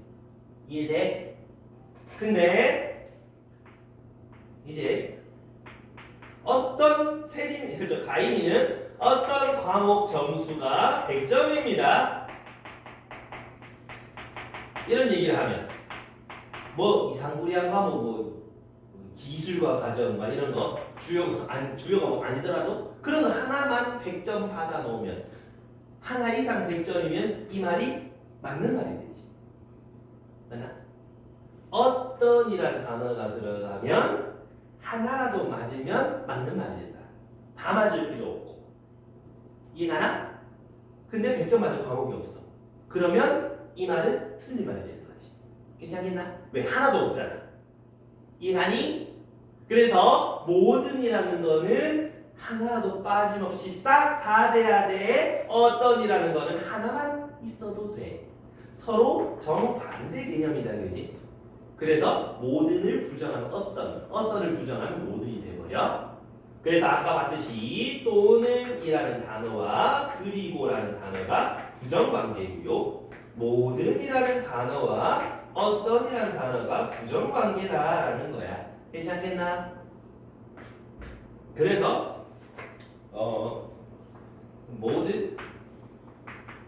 이해돼? 근데 이제 어떤 가인이는 어떤 과목 점수가 100점입니다. 이런 얘기를 하면 뭐 이상구리한 과목 뭐 기술과 가정 막 이런 거 주요 과목 아니더라도 그런 거 하나만 100점 받아 놓으면 하나 이상 100점이면 이 말이 맞는 말이 되지. 맞나? 어떤이라는 단어가 들어가면 하나라도 맞으면 맞는 말이 된다. 다 맞을 필요 없고. 이해가나? 근데 100점 맞을 과목이 없어. 그러면 이 말은 틀린 말이 되는 거지. 괜찮겠나? 왜? 하나도 없잖아. 이해가니? 그래서 모든이라는 거는 하나도 빠짐없이 싹 다 돼야 돼. 어떤이라는 거는 하나만 있어도 돼. 서로 정반대 개념이다, 그지? 그래서 모든을 부정하면 어떤을 부정하면 모든이 돼버려. 그래서 아까 봤듯이 또는이라는 단어와 그리고라는 단어가 부정관계고요. 모든이라는 단어와 어떤이라는 단어가 부정관계다라는 거야. 괜찮겠나? 그래서 모든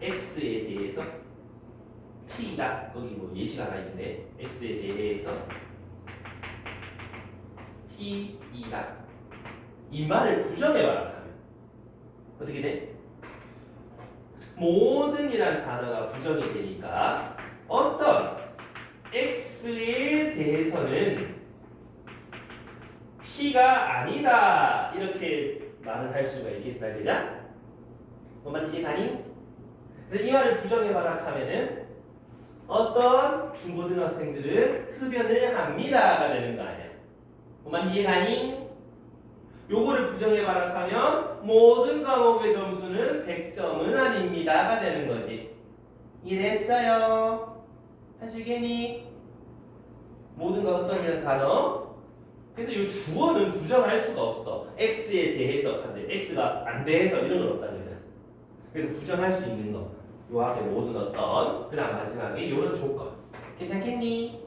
x에 대해서 t다. 거기 뭐 예시가 하나 있는데 x에 대해서 t이다. 이 말을 부정해봐라 하면 어떻게 돼? 모든이란 단어가 부정이 되니까 어떤 x에 대해서는 t가 아니다 이렇게 말을 할 수가 있겠다, 그죠? 뭔 말인지 가니? 그래서 이 말을 부정해봐라 하면은 어떤 중고등학생들은 흡연을 합니다가 되는 거 아니야. 뭔 말인지 이해가니? 요거를 부정해봐라 하면 모든 과목의 점수는 100점은 아닙니다가 되는 거지. 이해했어요? 할 수 있겠니? 모든과 어떤이라는 단어. 그래서 이 주어는 부정할 수가 없어. x에 대해서 한데 x가 안 대해서 이런 건 없다 그러잖아. 그래서 부정할 수 있는 거. 요 앞에 모든 어떤, 그다음 마지막에 요런 조건. 괜찮겠니?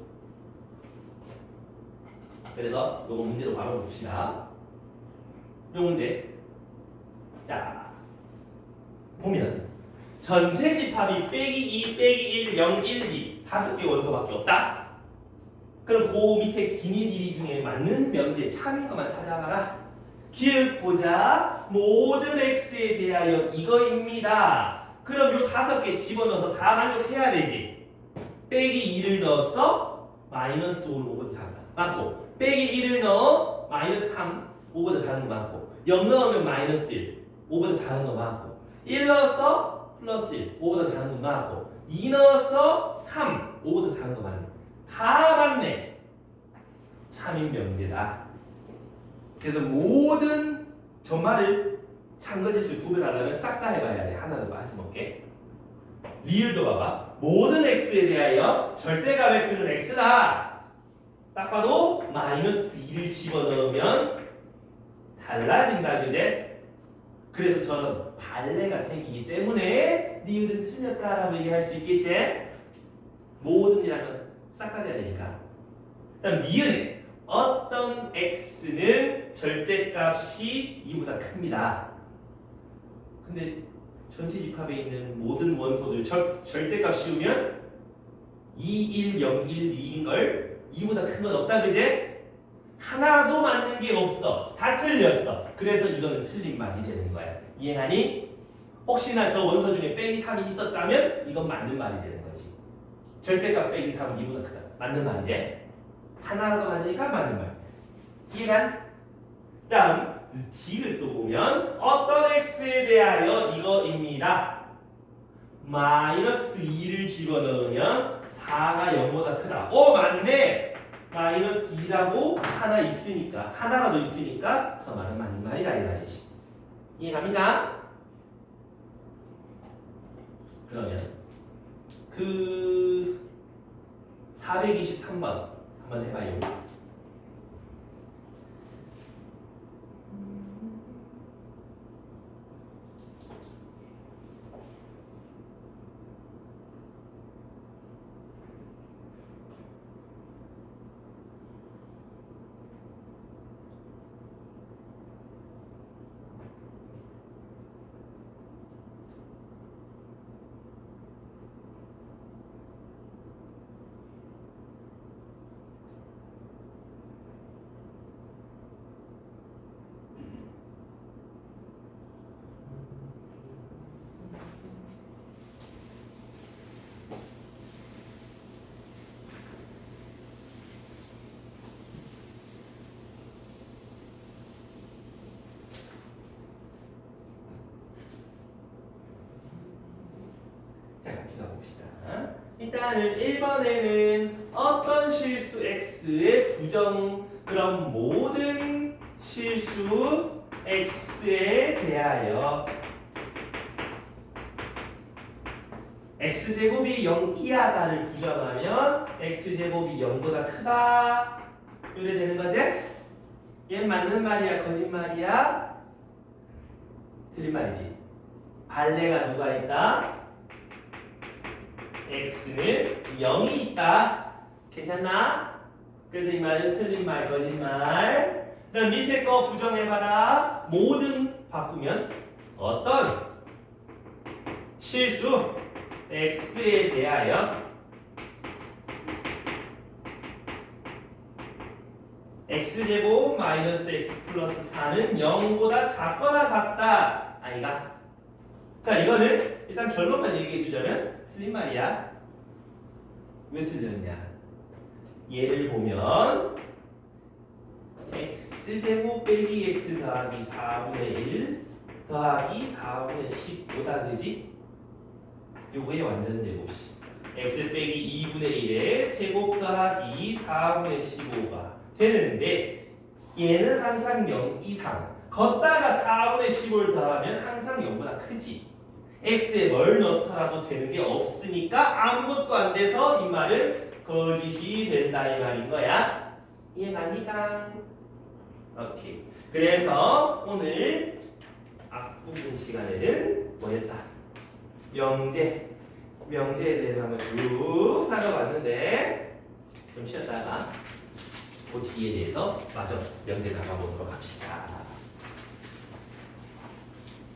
그래서 요거 문제도 바로 봅시다. 요 문제. 자, 보면 전체 집합이 빼기 2 빼기 1 0 1 2 5개 원소밖에 없다. 그럼 그 밑에 기니디리 중에 맞는 명제 참인 것만 찾아봐라. 기억 보자. 모든 x에 대하여 이거입니다. 그럼 요 5개 집어넣어서 다 만족해야 되지. 빼기 2를 넣었어. 마이너스 5는 5보다 작다. 맞고. 빼기 1을 넣어. 마이너스 3. 5보다 작은 거 맞고. 0 넣으면 마이너스 1. 5보다 작은 거 맞고. 1 넣었어. 플러스 1. 5보다 작은 거 맞고. 2 넣었어. 3. 5보다 작은 거 맞네. 다 맞네. 참인 명제다. 그래서 모든 전말을 참거짓을 구별하려면 싹 다 해봐야 돼. 하나도 빠짐없게. 리을도 봐봐. 모든 x에 대하여 절대값 x는 x다. 딱 봐도 마이너스 2를 집어넣으면 달라진다, 그제? 그래서 저런 발레가 생기기 때문에 니은은 틀렸다라고 얘기할 수 있겠지? 모든이라는 건 싹 다 돼야 되니까. 그다음 니은에 어떤 x는 절대값이 2보다 큽니다. 근데 전체 집합에 있는 모든 원소들 절대값 씌우면 2, 1, 0, 1, 2인 걸 2보다 큰 건 없다, 그제? 하나도 맞는 게 없어. 다 틀렸어. 그래서 이거는 틀린 말이 되는 거야. 이해하니? 혹시나 저 원소 중에 빼기 3이 있었다면 이건 맞는 말이 되는 거지. 절대값 빼기 3은 2보다 크다. 맞는 말이지? 하나라도 맞으니까 맞는 말. 이해가? 다음 디귿도 보면 어떤 x에 대하여 이거입니다. 마이너스 2를 집어넣으면 4가 0보다 크다. 맞네. 마이너스 2라고 하나 있으니까 하나라도 있으니까 저 말은 맞는 말이다 이 말이지. 이해갑니까? 그러면 그 423번 한번 해봐요. 자, 같이 가봅시다. 일단은 1번에는 어떤 실수 x의 부정 그럼 모든 실수 x에 대하여 x제곱이 0 이하다를 부정하면 x제곱이 0보다 크다 이래 되는 거지? 얘 맞는 말이야 거짓말이야? 틀린 말이지. 발레가 누가 있다? x는 0이 있다. 괜찮나? 그래서 이 말은 틀린 말, 거짓말. 그럼 밑에 거 부정해봐라. 모든 바꾸면 어떤 실수 x에 대하여 x제곱 마이너스 x 플러스 4는 0보다 작거나 같다. 아이가. 자, 이거는 일단 결론만 얘기해 주자면 틀린 말이야. 왜 틀렸냐? 얘를 보면 x제곱 빼기 x 더하기 4분의 1 더하기 4분의 10보다 그지? 요거의 완전 제곱식 x 빼기 2분의 1에 제곱 더하기 4분의 15가 되는데 얘는 항상 0 이상 걷다가 4분의 15를 더하면 항상 0보다 크지. x에 뭘 넣더라도 되는 게 없으니까 아무것도 안 돼서 이 말은 거짓이 된다 이 말인 거야. 이해갑니까? 오케이. 그래서 오늘 앞부분 시간에는 뭐였다? 명제에 대해서 한번 쭉 살펴봤는데 좀 쉬었다가 그 뒤에 대해서 마저 명제 나가보도록 합시다.